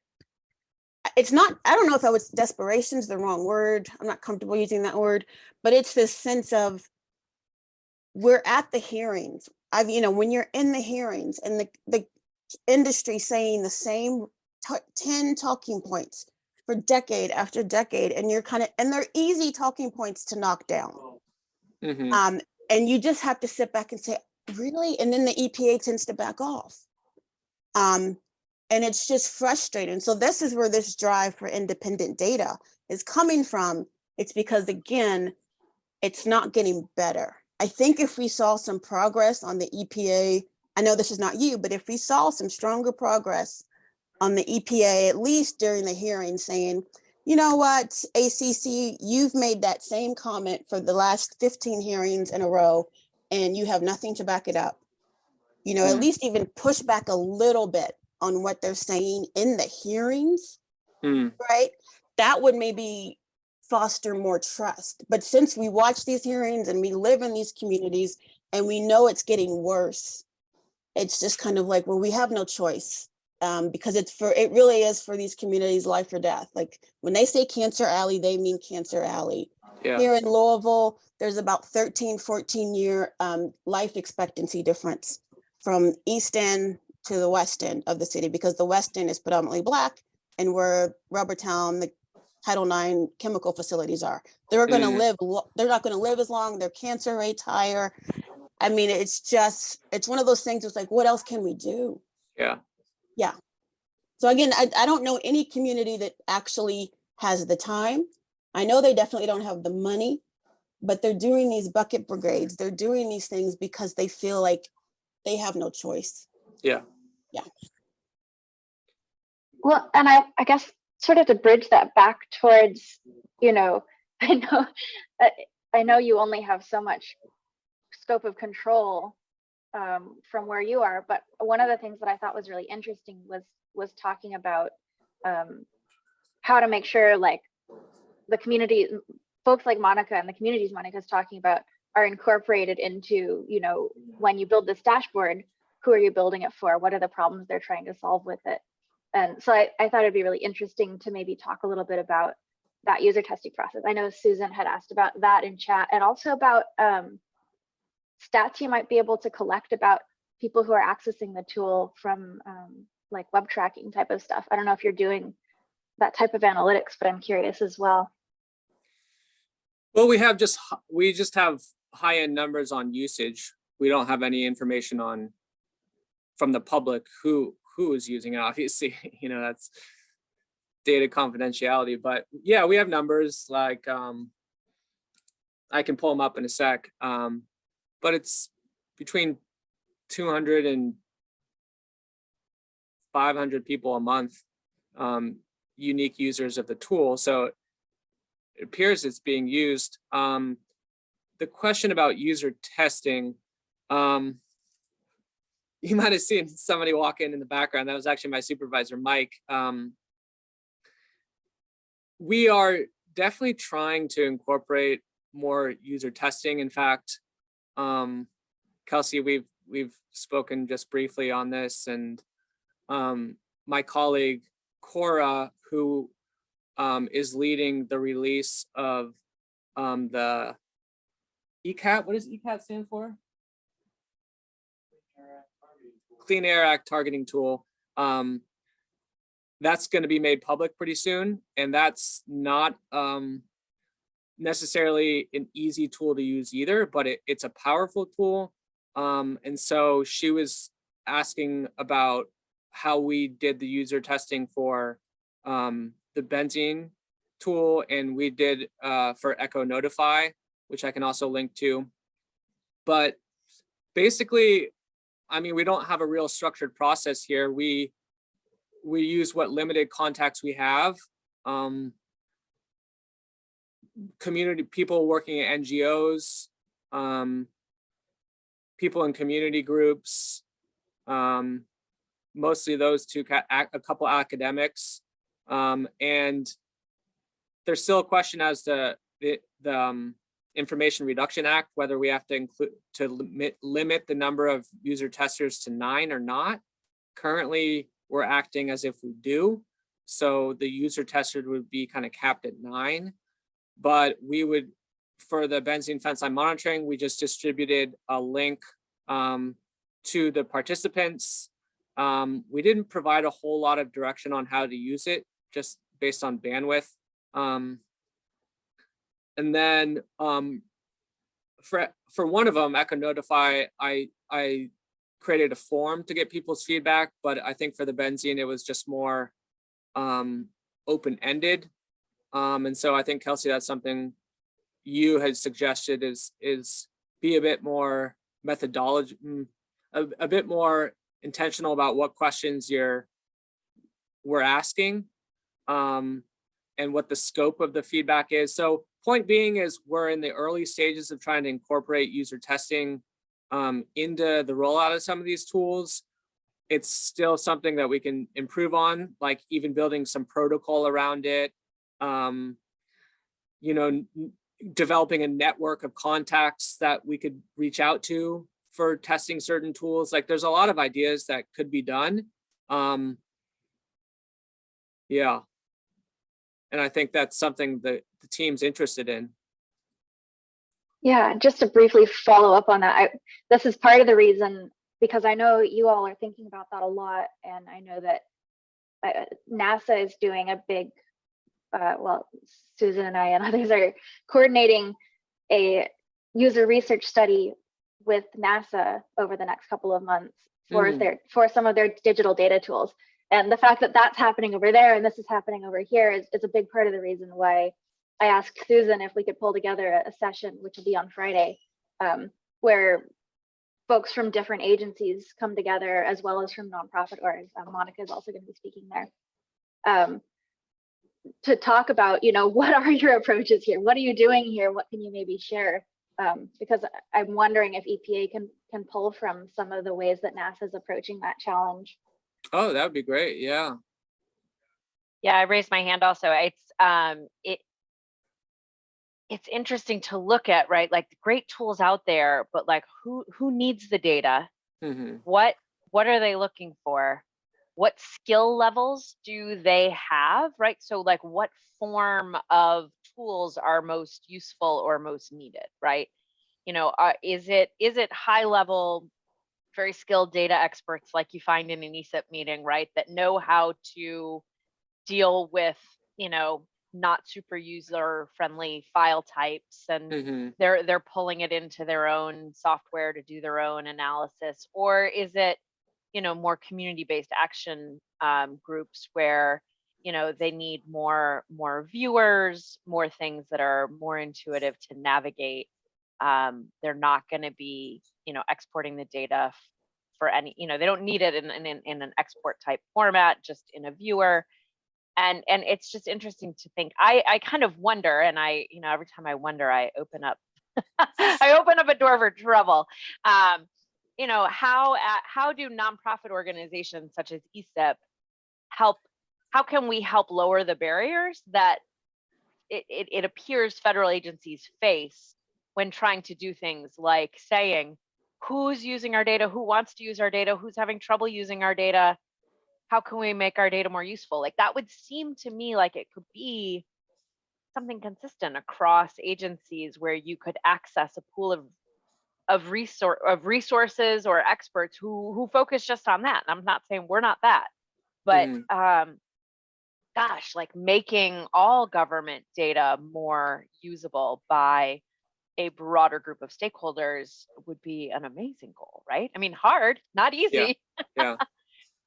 it's not, I don't know if I would, desperation is the wrong word. I'm not comfortable using that word, but it's this sense of we're at the hearings. You know, when you're in the hearings and the industry saying the same 10 talking points for decade after decade, and you're kind of, and they're easy talking points to knock down. Mm-hmm. And you just have to sit back and say, really? And then the EPA tends to back off. And it's just frustrating. So this is where this drive for independent data is coming from. It's because, again, it's not getting better. I think if we saw some progress on the EPA, I know this is not you, but if we saw some stronger progress on the EPA, at least during the hearing, saying, you know what, ACC, you've made that same comment for the last 15 hearings in a row, and you have nothing to back it up. You know, at least even push back a little bit on what they're saying in the hearings, right? That would maybe foster more trust. But since we watch these hearings and we live in these communities and we know it's getting worse, it's just kind of like, well, we have no choice. Because it really is for these communities, life or death. Like when they say Cancer Alley, they mean Cancer Alley. Yeah. Here in Louisville, there's about 13, 14-year life expectancy difference from East End to the West End of the city, because the West End is predominantly Black and where Rubbertown, the Title IX chemical facilities are. They're going to live, they're not going to live as long, their cancer rate's higher. I mean, it's one of those things, it's like, what else can we do? Yeah. Yeah. So again, I don't know any community that actually has the time. I know they definitely don't have the money, but they're doing these bucket brigades. They're doing these things because they feel like they have no choice. Yeah. Yeah. Well, and I guess sort of to bridge that back towards, you know, I know you only have so much scope of control from where you are, but one of the things that I thought was really interesting was talking about how to make sure like the community, folks like Monica and the communities Monica's talking about are incorporated into, you know, when you build this dashboard, who are you building it for? What are the problems they're trying to solve with it? And so I thought it'd be really interesting to maybe talk a little bit about that user testing process. I know Susan had asked about that in chat, and also about stats you might be able to collect about people who are accessing the tool from like web tracking type of stuff. I don't know if you're doing that type of analytics, but I'm curious as well. Well, we just have high-end numbers on usage. We don't have any information on from the public who is using it. Obviously, you know, that's data confidentiality. But yeah, we have numbers like I can pull them up in a sec. But it's between 200 and 500 people a month, unique users of the tool. So it appears it's being used. The question about user testing, you might have seen somebody walk in the background. That was actually my supervisor, Mike. We are definitely trying to incorporate more user testing. In fact, Kelsey, we've spoken just briefly on this, and my colleague Cora, who is leading the release of the ECAT. What does ECAT stand for? Clean Air Act targeting tool. That's going to be made public pretty soon, and that's not necessarily an easy tool to use either, but it's a powerful tool. And so she was asking about how we did the user testing for the Benzene tool, and we did for Echo Notify, which I can also link to. But basically, I mean, we don't have a real structured process here. We use what limited contacts we have. Community people working at NGOs, people in community groups, mostly those two, a couple academics. And there's still a question as to the Information Reduction Act, whether we have to include limit the number of user testers to 9 or not. Currently, we're acting as if we do. So the user tester would be kind of capped at 9, but we would, for the benzene fenceline monitoring, we just distributed a link to the participants. We didn't provide a whole lot of direction on how to use it, just based on bandwidth. And then for one of them, Echo Notify, I created a form to get people's feedback, but I think for the benzene, it was just more open-ended. And so I think, Kelsey, that's something you had suggested is be a bit more methodology, a bit more intentional about what questions we're asking, and what the scope of the feedback is. So point being is we're in the early stages of trying to incorporate user testing into the rollout of some of these tools. It's still something that we can improve on, like even building some protocol around it, you know, developing a network of contacts that we could reach out to for testing certain tools. Like there's a lot of ideas that could be done. Yeah. And I think that's something that the team's interested in. Yeah, just to briefly follow up on that, this is part of the reason, because I know you all are thinking about that a lot, and I know that NASA is doing a big, well, Susan and I and others are coordinating a user research study with NASA over the next couple of months for some of their digital data tools. And the fact that that's happening over there and this is happening over here is a big part of the reason why I asked Susan if we could pull together a session, which will be on Friday, where folks from different agencies come together, as well as from nonprofit orgs. Monica is also going to be speaking there, to talk about, you know, what are your approaches here? What are you doing here? What can you maybe share? Because I'm wondering if EPA can pull from some of the ways that NASA is approaching that challenge. Oh, that would be great. Yeah. Yeah, I raised my hand also. It's interesting to look at, right? Like great tools out there, but like who needs the data? Mm-hmm. What are they looking for? What skill levels do they have, right? So like what form of tools are most useful or most needed, right? You know, is it high level, very skilled data experts like you find in an ESIP meeting, right? That know how to deal with, you know, not super user friendly file types, and they're pulling it into their own software to do their own analysis? Or is it, you know, more community-based action groups where, you know, they need more viewers, more things that are more intuitive to navigate? They're not going to be, you know, exporting the data for any, you know, they don't need it in an export type format, just in a viewer. And it's just interesting to think. I kind of wonder, and you know, every time I wonder, I open up I open up a door for trouble. You know, how do nonprofit organizations such as ESIP help? How can we help lower the barriers that it appears federal agencies face when trying to do things like saying who's using our data, who wants to use our data, who's having trouble using our data? How can we make our data more useful? Like that would seem to me like it could be something consistent across agencies where you could access a pool of resources or experts who focus just on that. And I'm not saying we're not that, but gosh, like making all government data more usable by a broader group of stakeholders would be an amazing goal, right? I mean, hard, not easy. Yeah.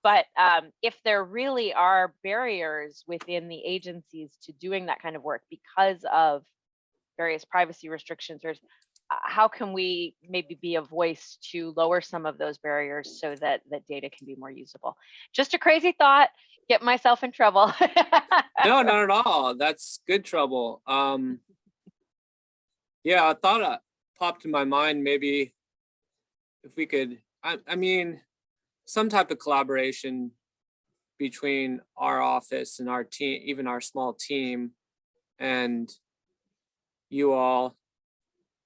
But if there really are barriers within the agencies to doing that kind of work because of various privacy restrictions, how can we maybe be a voice to lower some of those barriers so that data can be more usable? Just a crazy thought, get myself in trouble. No, not at all. That's good trouble. Yeah, I thought it popped in my mind, maybe if we could, I mean, some type of collaboration between our office and our team, even our small team, and you all,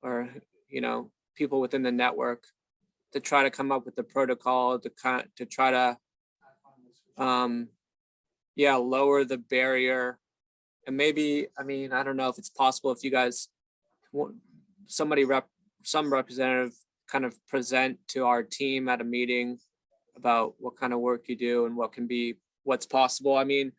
or, you know, people within the network, to try to come up with the protocol to try to, yeah, lower the barrier. And maybe, I mean, I don't know if it's possible if you guys, some representative kind of present to our team at a meeting about what kind of work you do and what's possible. I mean,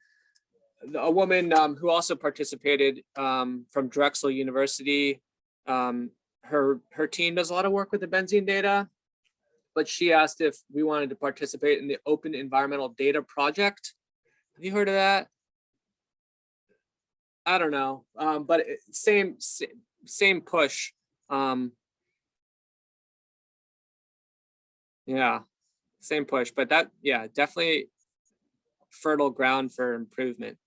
a woman who also participated from Drexel University, her team does a lot of work with the benzene data, but she asked if we wanted to participate in the Open Environmental Data Project. Have you heard of that? I don't know, but same push. Yeah, same push, but that, yeah, definitely fertile ground for improvement.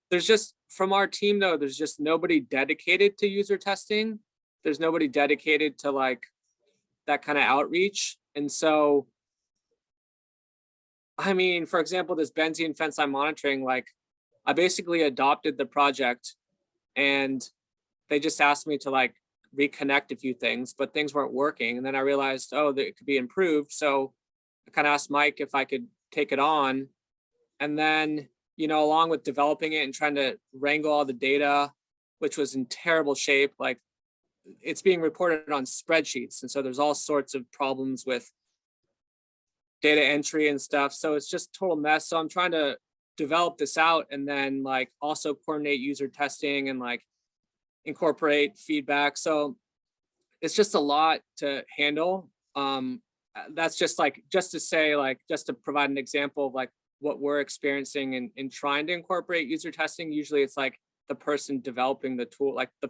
There's just, from our team though, there's just nobody dedicated to user testing. There's nobody dedicated to like that kind of outreach. And so, I mean, for example, this benzene Fenceline monitoring, like I basically adopted the project and they just asked me to like reconnect a few things, but things weren't working. And then I realized, oh, that it could be improved. So I kind of asked Mike if I could take it on. And then, you know, along with developing it and trying to wrangle all the data, which was in terrible shape, like it's being reported on spreadsheets. And so there's all sorts of problems with data entry and stuff. So it's just total mess. So I'm trying to develop this out and then like also coordinate user testing and like incorporate feedback. So it's just a lot to handle. That's just like, just to say, like, just to provide an example of like what we're experiencing in trying to incorporate user testing. Usually it's like the person developing the tool, like the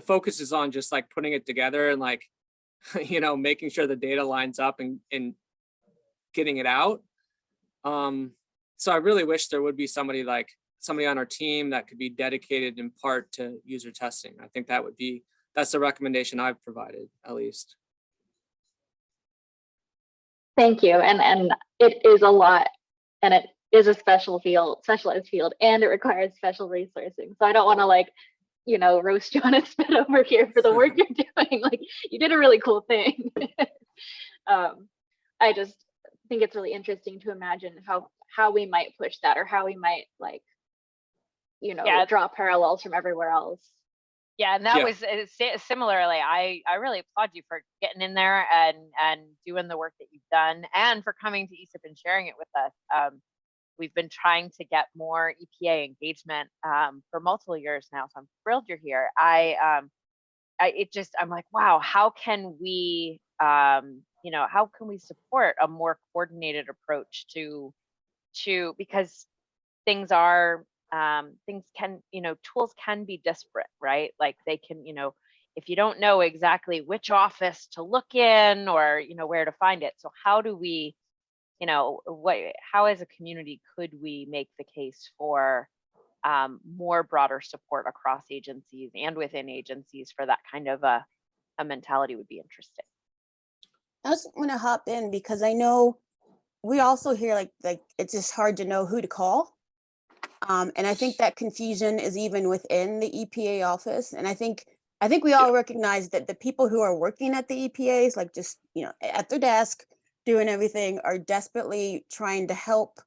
focus is on just like putting it together and like, you know, making sure the data lines up and getting it out. So I really wish there would be somebody on our team that could be dedicated in part to user testing. I think that's the recommendation I've provided, at least. Thank you. And it is a lot, and it is a specialized field, and it requires special resourcing. So I don't want to like, you know, roast you on a spit over here for the work you're doing. Like, you did a really cool thing. I just think it's really interesting to imagine how we might push that, or how we might, like, you know, draw parallels from everywhere else. Yeah, and that was similarly, I really applaud you for getting in there and doing the work that you've done, and for coming to ESIP and sharing it with us. We've been trying to get more EPA engagement for multiple years now, so I'm thrilled you're here. I'm like, wow, how can we, you know, how can we support a more coordinated approach to because things can, you know, tools can be disparate, right? Like they can, you know, if you don't know exactly which office to look in or, you know, where to find it. So how do we, you know, how as a community could we make the case for more broader support across agencies and within agencies for that kind of a mentality would be interesting. I just want to hop in because I know we also hear like it's just hard to know who to call. And I think that confusion is even within the EPA office. And I think we all recognize that the people who are working at the EPAs, like just, you know, at their desk doing everything, are desperately trying to help,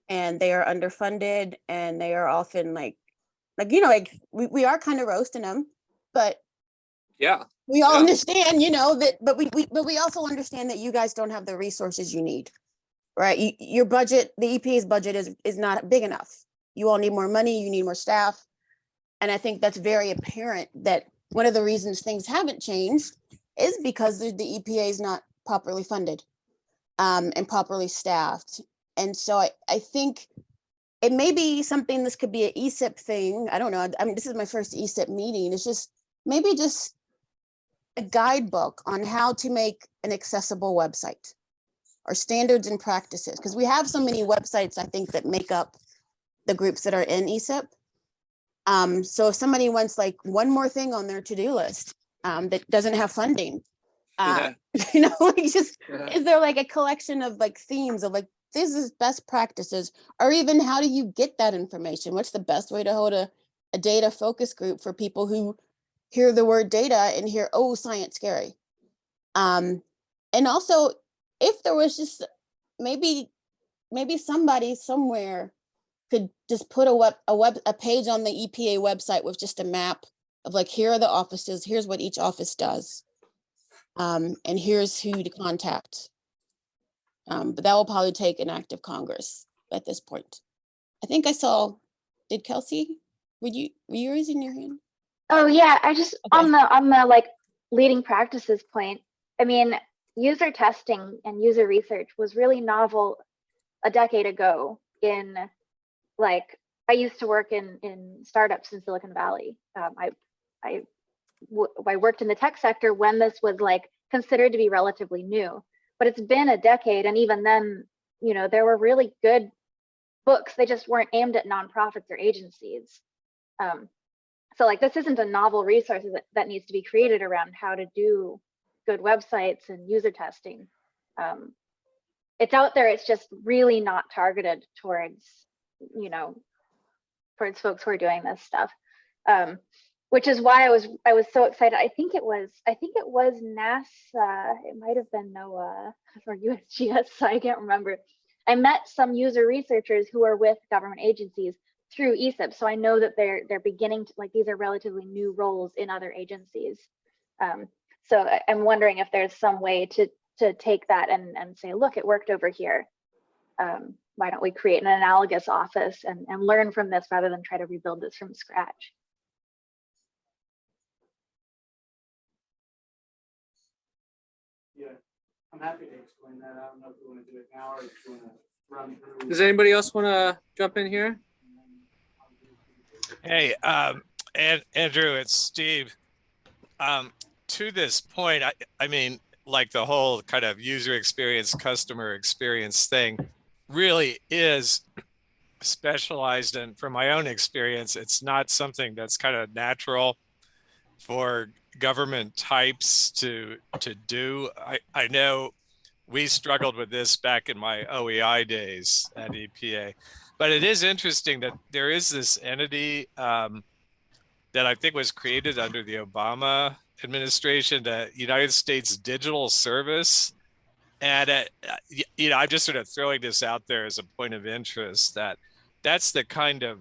and they are underfunded, and they are often like, you know, like we are kind of roasting them, but yeah, we all understand, you know, that, but we also understand that you guys don't have the resources you need, right? Your budget, the EPA's budget is not big enough. You all need more money, you need more staff. And I think that's very apparent that one of the reasons things haven't changed is because the EPA is not properly funded and properly staffed. And so I think it may be something, this could be an ESIP thing. I don't know. I mean, this is my first ESIP meeting. It's just maybe just a guidebook on how to make an accessible website or standards and practices. Because we have so many websites, I think, that make up the groups that are in ESIP. So if somebody wants like one more thing on their to-do list, that doesn't have funding. Yeah. You know, like just, Yeah. is there like a collection of like themes of like, this is best practices, or even how do you get that information? What's the best way to hold a data focus group for people who hear the word data and hear, oh, science scary. And also, if there was just maybe somebody somewhere could just put a page on the EPA website with just a map of like, here are the offices, here's what each office does, and here's who to contact. But that will probably take an act of Congress at this point. I think I saw, did Kelsey, were you raising your hand? Oh yeah, I just Okay. on the like leading practices point, I mean, user testing and user research was really novel a decade ago in like, I used to work in startups in Silicon Valley. I worked in the tech sector when this was like considered to be relatively new, but it's been a decade. And even then, you know, there were really good books. They just weren't aimed at nonprofits or agencies. So like, this isn't a novel resource that needs to be created around how to do good websites and user testing. It's out there, it's just really not targeted towards, you know, towards folks who are doing this stuff. Which is why I was so excited. I think it was NASA, it might have been NOAA or USGS, I can't remember. I met some user researchers who are with government agencies through ESIP, so I know that they're beginning to, like, these are relatively new roles in other agencies. So I'm wondering if there's some way to take that and say, look, it worked over here. Why don't we create an analogous office and learn from this rather than try to rebuild this from scratch? Yeah, I'm happy to explain that. I don't know if you want to do it now or if you want to run through. Does anybody else want to jump in here? Hey, and Andrew, it's Steve. To this point, I mean, like the whole kind of user experience, customer experience thing really is specialized. And from my own experience, it's not something that's kind of natural for government types to do. I know we struggled with this back in my OEI days at EPA, but it is interesting that there is this entity that I think was created under the Obama administration, the United States Digital Service. And, you know, I'm just sort of throwing this out there as a point of interest that that's the kind of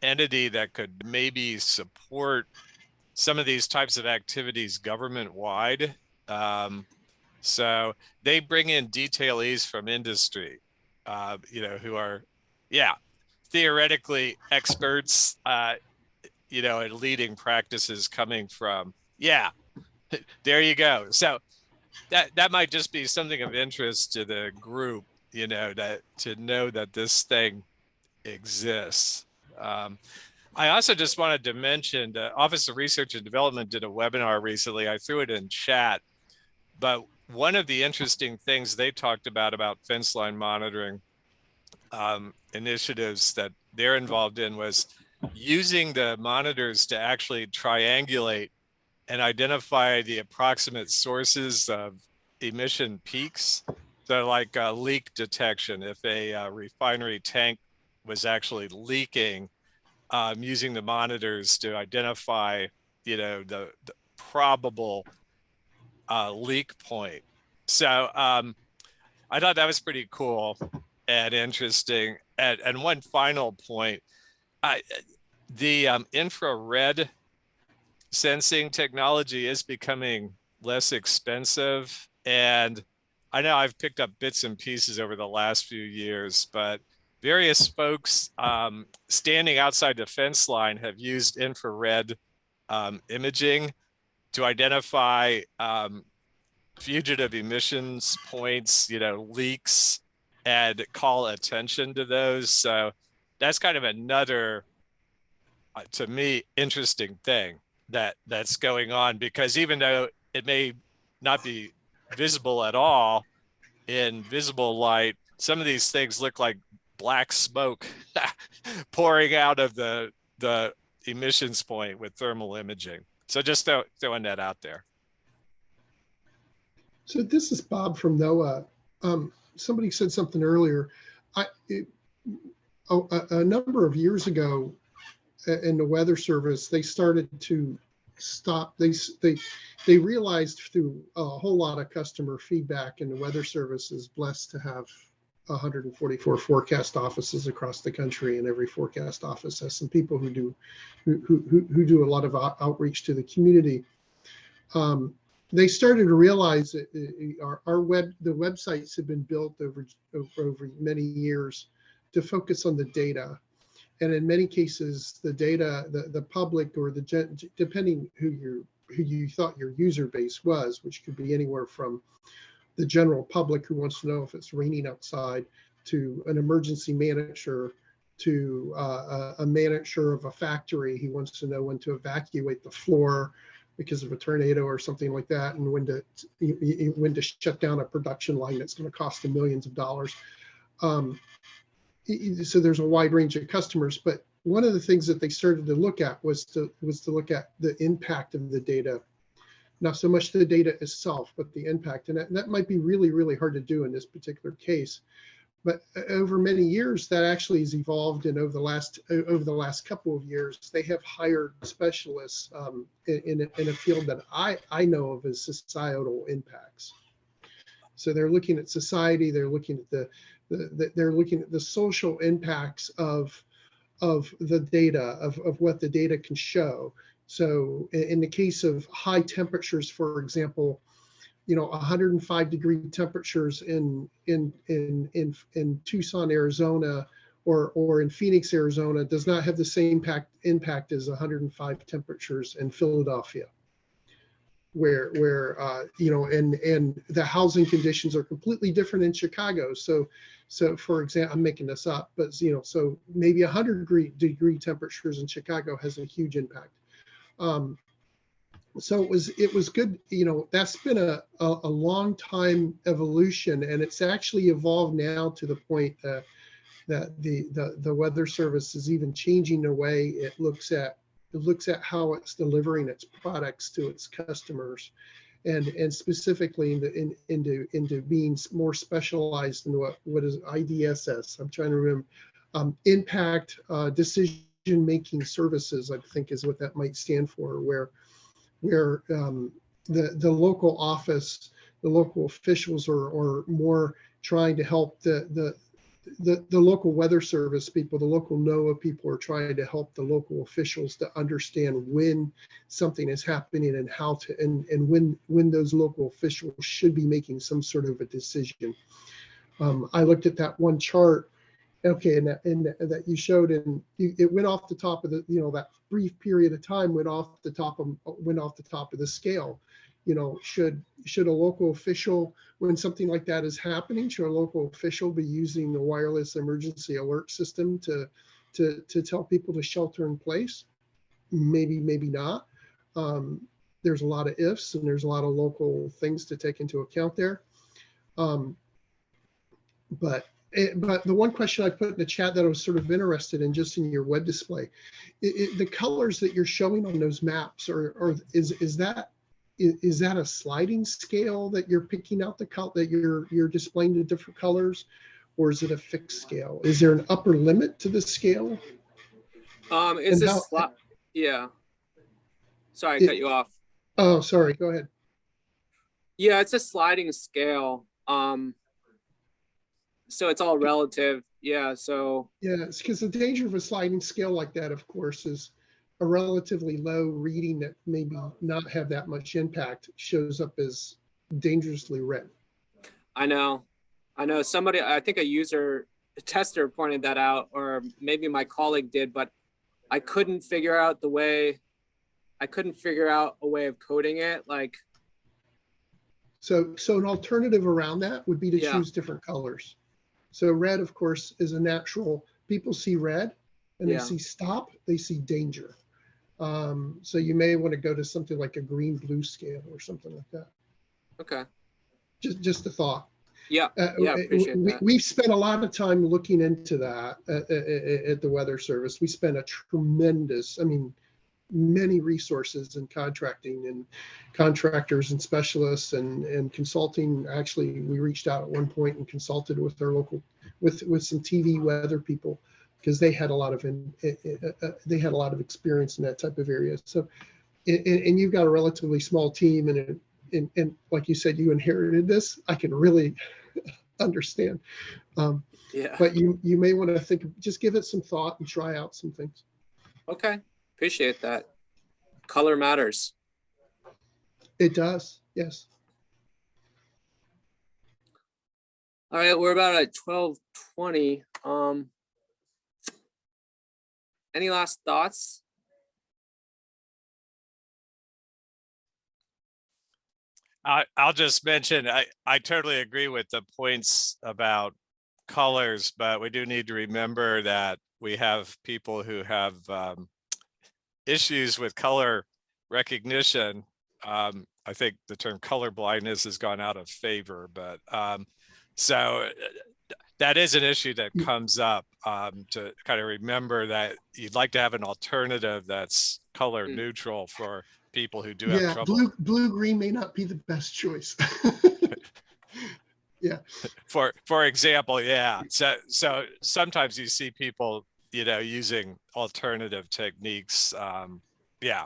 entity that could maybe support some of these types of activities government-wide. So they bring in detailees from industry, you know, who are, yeah, theoretically experts, you know, at leading practices coming from, yeah, there you go. So that might just be something of interest to the group, you know, that to know that this thing exists. I also just wanted to mention the Office of Research and Development did a webinar recently. I threw it in chat, but one of the interesting things they talked about Fenceline monitoring initiatives that they're involved in was using the monitors to actually triangulate and identify the approximate sources of emission peaks. So like leak detection, if a refinery tank was actually leaking, using the monitors to identify, you know, the probable leak point. So I thought that was pretty cool and interesting. And one final point, the infrared sensing technology is becoming less expensive. And I know I've picked up bits and pieces over the last few years, but various folks standing outside the fence line have used infrared imaging to identify fugitive emissions points, you know, leaks, and call attention to those. So that's kind of another, to me, interesting thing that's going on, because even though it may not be visible at all in visible light, some of these things look like black smoke pouring out of the emissions point with thermal imaging. So just throwing that out there. So this is Bob from NOAA. Somebody said something earlier. A number of years ago in the Weather Service, they started to stop. They realized through a whole lot of customer feedback, and the Weather Service is blessed to have 144 forecast offices across the country, and every forecast office has some people who do a lot of outreach to the community. They started to realize that the websites have been built over many years to focus on the data, and in many cases, the data, the public or depending who you thought your user base was, which could be anywhere from the general public who wants to know if it's raining outside, to an emergency manager, to a manager of a factory who wants to know when to evacuate the floor because of a tornado or something like that, and when to shut down a production line that's going to cost them millions of dollars. So there's a wide range of customers, but one of the things that they started to look at was to look at the impact of the data. Not so much the data itself, but the impact. And that might be really, really hard to do in this particular case. But over many years, that actually has evolved. And over the last couple of years, they have hired specialists in a field that I know of as societal impacts. So they're looking at society. They're looking at the social impacts of the data, of what the data can show. So in the case of high temperatures, for example, 105-degree temperatures in Tucson, Arizona, or in Phoenix, Arizona, does not have the same impact as 105 temperatures in Philadelphia, where and the housing conditions are completely different in Chicago. So for example, I'm making this up, but so maybe 100-degree temperatures in Chicago has a huge impact. So it was good. That's been a long time evolution, and it's actually evolved now to the point that the Weather Service is even changing the way it looks at how it's delivering its products to its customers, and specifically into being more specialized in what is IDSS. I'm trying to remember. Impact decision-making services, I think, is what that might stand for, where the local office, the local officials are more trying to help the local Weather Service people, the local NOAA people are trying to help the local officials to understand when something is happening and how to, and when those local officials should be making some sort of a decision. I looked at that one chart. Okay, and that you showed, and it went off the top of the, that brief period of time went off the top of the scale. Should a local official, when something like that is happening, should a local official be using the wireless emergency alert system to tell people to shelter in place? Maybe not. There's a lot of ifs, and there's a lot of local things to take into account there. But the one question I put in the chat that I was sort of interested in, just in your web display, the colors that you're showing on those maps, is that a sliding scale that you're picking out the color that you're displaying the different colors, or is it a fixed scale? Is there an upper limit to the scale? Yeah. Sorry, I cut you off. Oh, sorry. Go ahead. Yeah, it's a sliding scale. So it's all relative. Yeah. So it's because the danger of a sliding scale like that, of course, is a relatively low reading that maybe not have that much impact shows up as dangerously red. I know somebody, I think a tester pointed that out, or maybe my colleague did, but I couldn't figure out a way of coding it. Like, so an alternative around that would be to choose different colors. So red, of course, is a natural. People see red, and they see stop. They see danger. So you may want to go to something like a green-blue scale or something like that. Okay. Just a thought. Yeah. Appreciate that. We've spent a lot of time looking into that at the Weather Service. We spent a tremendous, many resources in contracting and contractors and specialists and consulting. Actually, we reached out at one point and consulted with our local, with some TV weather people, because they had a lot of experience in that type of area. So, and you've got a relatively small team, and like you said, you inherited this. I can really understand. Yeah. But you may want to just give it some thought and try out some things. Okay. Appreciate that. Color matters. It does. Yes. All right. We're about at 12:20. Any last thoughts? I'll just mention, I totally agree with the points about colors, but we do need to remember that we have people who have issues with color recognition. I think the term color blindness has gone out of favor, but so that is an issue that comes up, to kind of remember that you'd like to have an alternative that's color neutral for people who do have trouble. Blue-green may not be the best choice. Yeah. For example, yeah. So sometimes you see people, using alternative techniques. Yeah,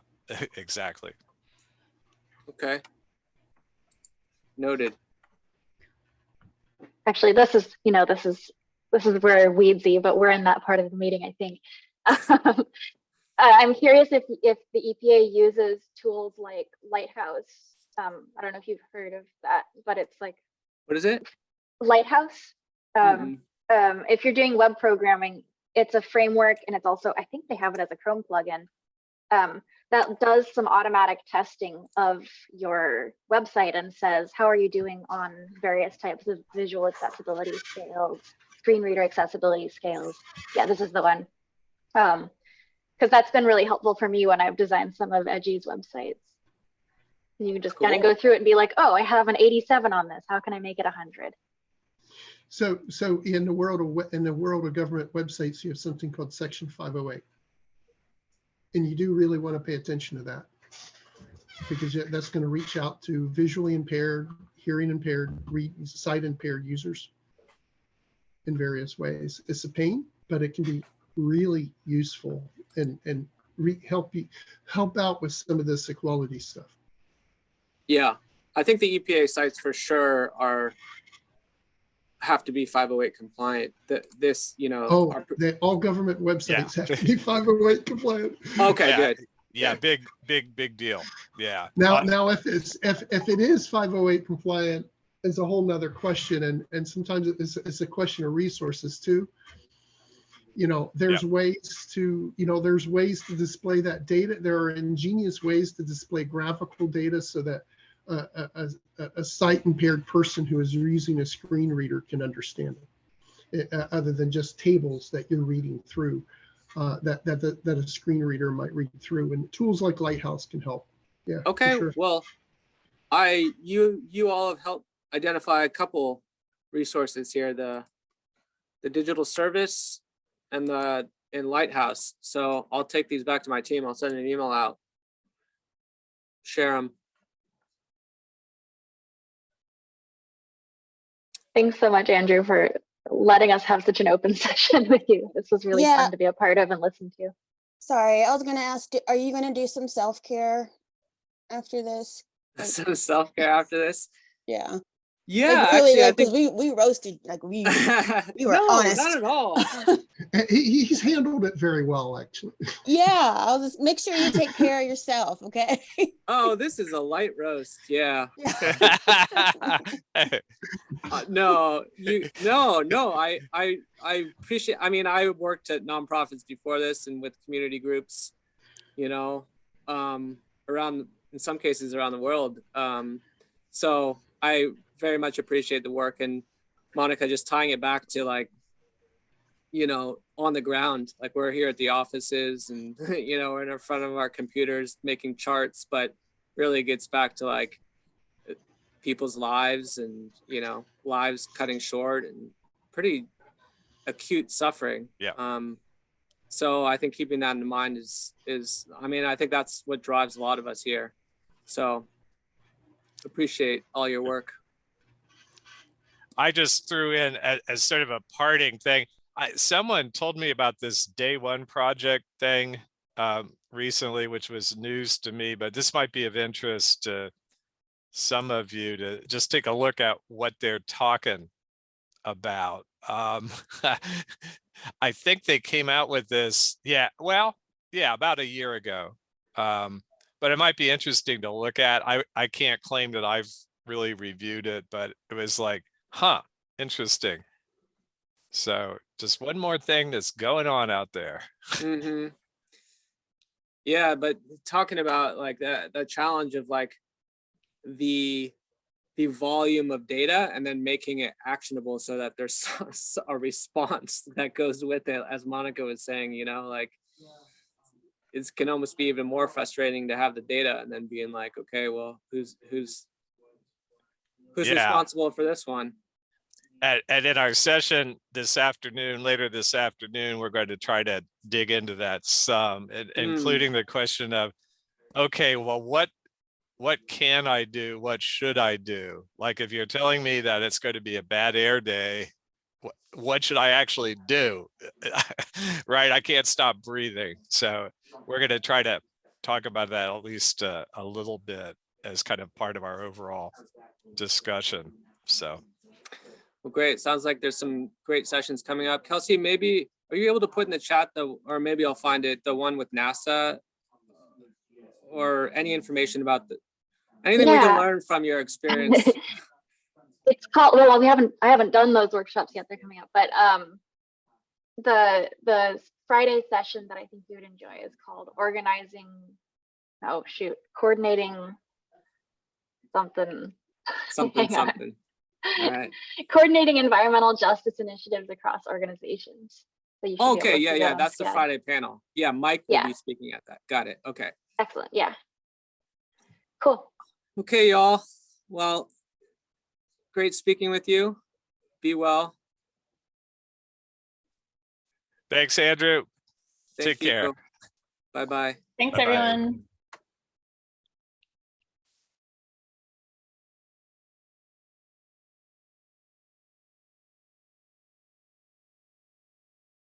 exactly. Okay. Noted. Actually, this is where weedsy, but we're in that part of the meeting, I think. I'm curious if the EPA uses tools like Lighthouse. I don't know if you've heard of that, but it's like, What is it? Lighthouse. If you're doing web programming, it's a framework, and it's also, I think they have it as a Chrome plugin, that does some automatic testing of your website and says, how are you doing on various types of visual accessibility scales, screen reader accessibility scales. Yeah, this is the one. Because that's been really helpful for me when I've designed some of Edgy's websites. You can just kind of go through it and be like, oh, I have an 87 on this. How can I make it 100? So in the world of government websites, you have something called Section 508, and you do really want to pay attention to that, because that's going to reach out to visually impaired, hearing impaired, sight impaired users in various ways. It's a pain, but it can be really useful and help out with some of this equality stuff. Yeah, I think the EPA sites for sure have to be 508 compliant. All government websites have to be 508 compliant. Okay, yeah, good. Yeah, big deal. Yeah. Now if it is 508 compliant, it's a whole nother question, and sometimes it's a question of resources too. There's ways to display that data. There are ingenious ways to display graphical data so that a sight impaired person who is using a screen reader can understand it, other than just tables that you're reading through, that a screen reader might read through, and tools like Lighthouse can help. Yeah. Okay. Sure. Well, you all have helped identify a couple resources here: the digital service and Lighthouse. So I'll take these back to my team. I'll send an email out. Share them. Thanks so much, Andrew, for letting us have such an open session with you. This was really fun to be a part of and listen to. Sorry, I was going to ask, are you going to do some self-care after this? Some self-care after this? Yeah. Yeah, really, actually, because we roasted, we were no, honest. not at all. He's handled it very well, actually. Yeah, I'll just make sure you take care of yourself, okay? Oh, this is a light roast. Yeah. No. I appreciate. I mean, I worked at nonprofits before this and with community groups, around, in some cases around the world. So I very much appreciate the work, and Monica, just tying it back to on the ground, like we're here at the offices and, we're in front of our computers making charts, but really gets back to people's lives and, lives cutting short and pretty acute suffering. Yeah. So I think keeping that in mind is, I mean, I think that's what drives a lot of us here. So appreciate all your work. I just threw in as sort of a parting thing. Someone told me about this day one project thing recently, which was news to me, but this might be of interest to some of you to just take a look at what they're talking about. I think they came out with this, about a year ago. But it might be interesting to look at. I can't claim that I've really reviewed it, but it was like, huh, interesting. So just one more thing that's going on out there. Mm-hmm. Yeah, but talking about like the challenge of like the volume of data and then making it actionable so that there's a response that goes with it, as Monica was saying, you know, like it can almost be even more frustrating to have the data and then being like, okay, well, who's responsible for this one? And in our session this afternoon, later this afternoon, we're going to try to dig into that some, including the question of, okay, well, what can I do? What should I do? Like if you're telling me that it's going to be a bad air day, what should I actually do? Right? I can't stop breathing. So we're going to try to talk about that at least a little bit as kind of part of our overall discussion. So. Well, great. Sounds like there's some great sessions coming up. Kelsey, maybe, are you able to put in the chat or maybe I'll find it, the one with NASA or any information about anything we can learn from your experience? It's called, well, I haven't done those workshops yet. They're coming up, but the Friday session that I think you would enjoy is called coordinating something. Something. All right. Coordinating environmental justice initiatives across organizations. So okay, yeah, that's the Friday panel. Yeah, Mike will be speaking at that. Got it. Okay. Excellent. Yeah. Cool. Okay, y'all. Well, great speaking with you. Be well. Thanks, Andrew. Take care. Bye-bye. Thanks, Bye-bye. everyone.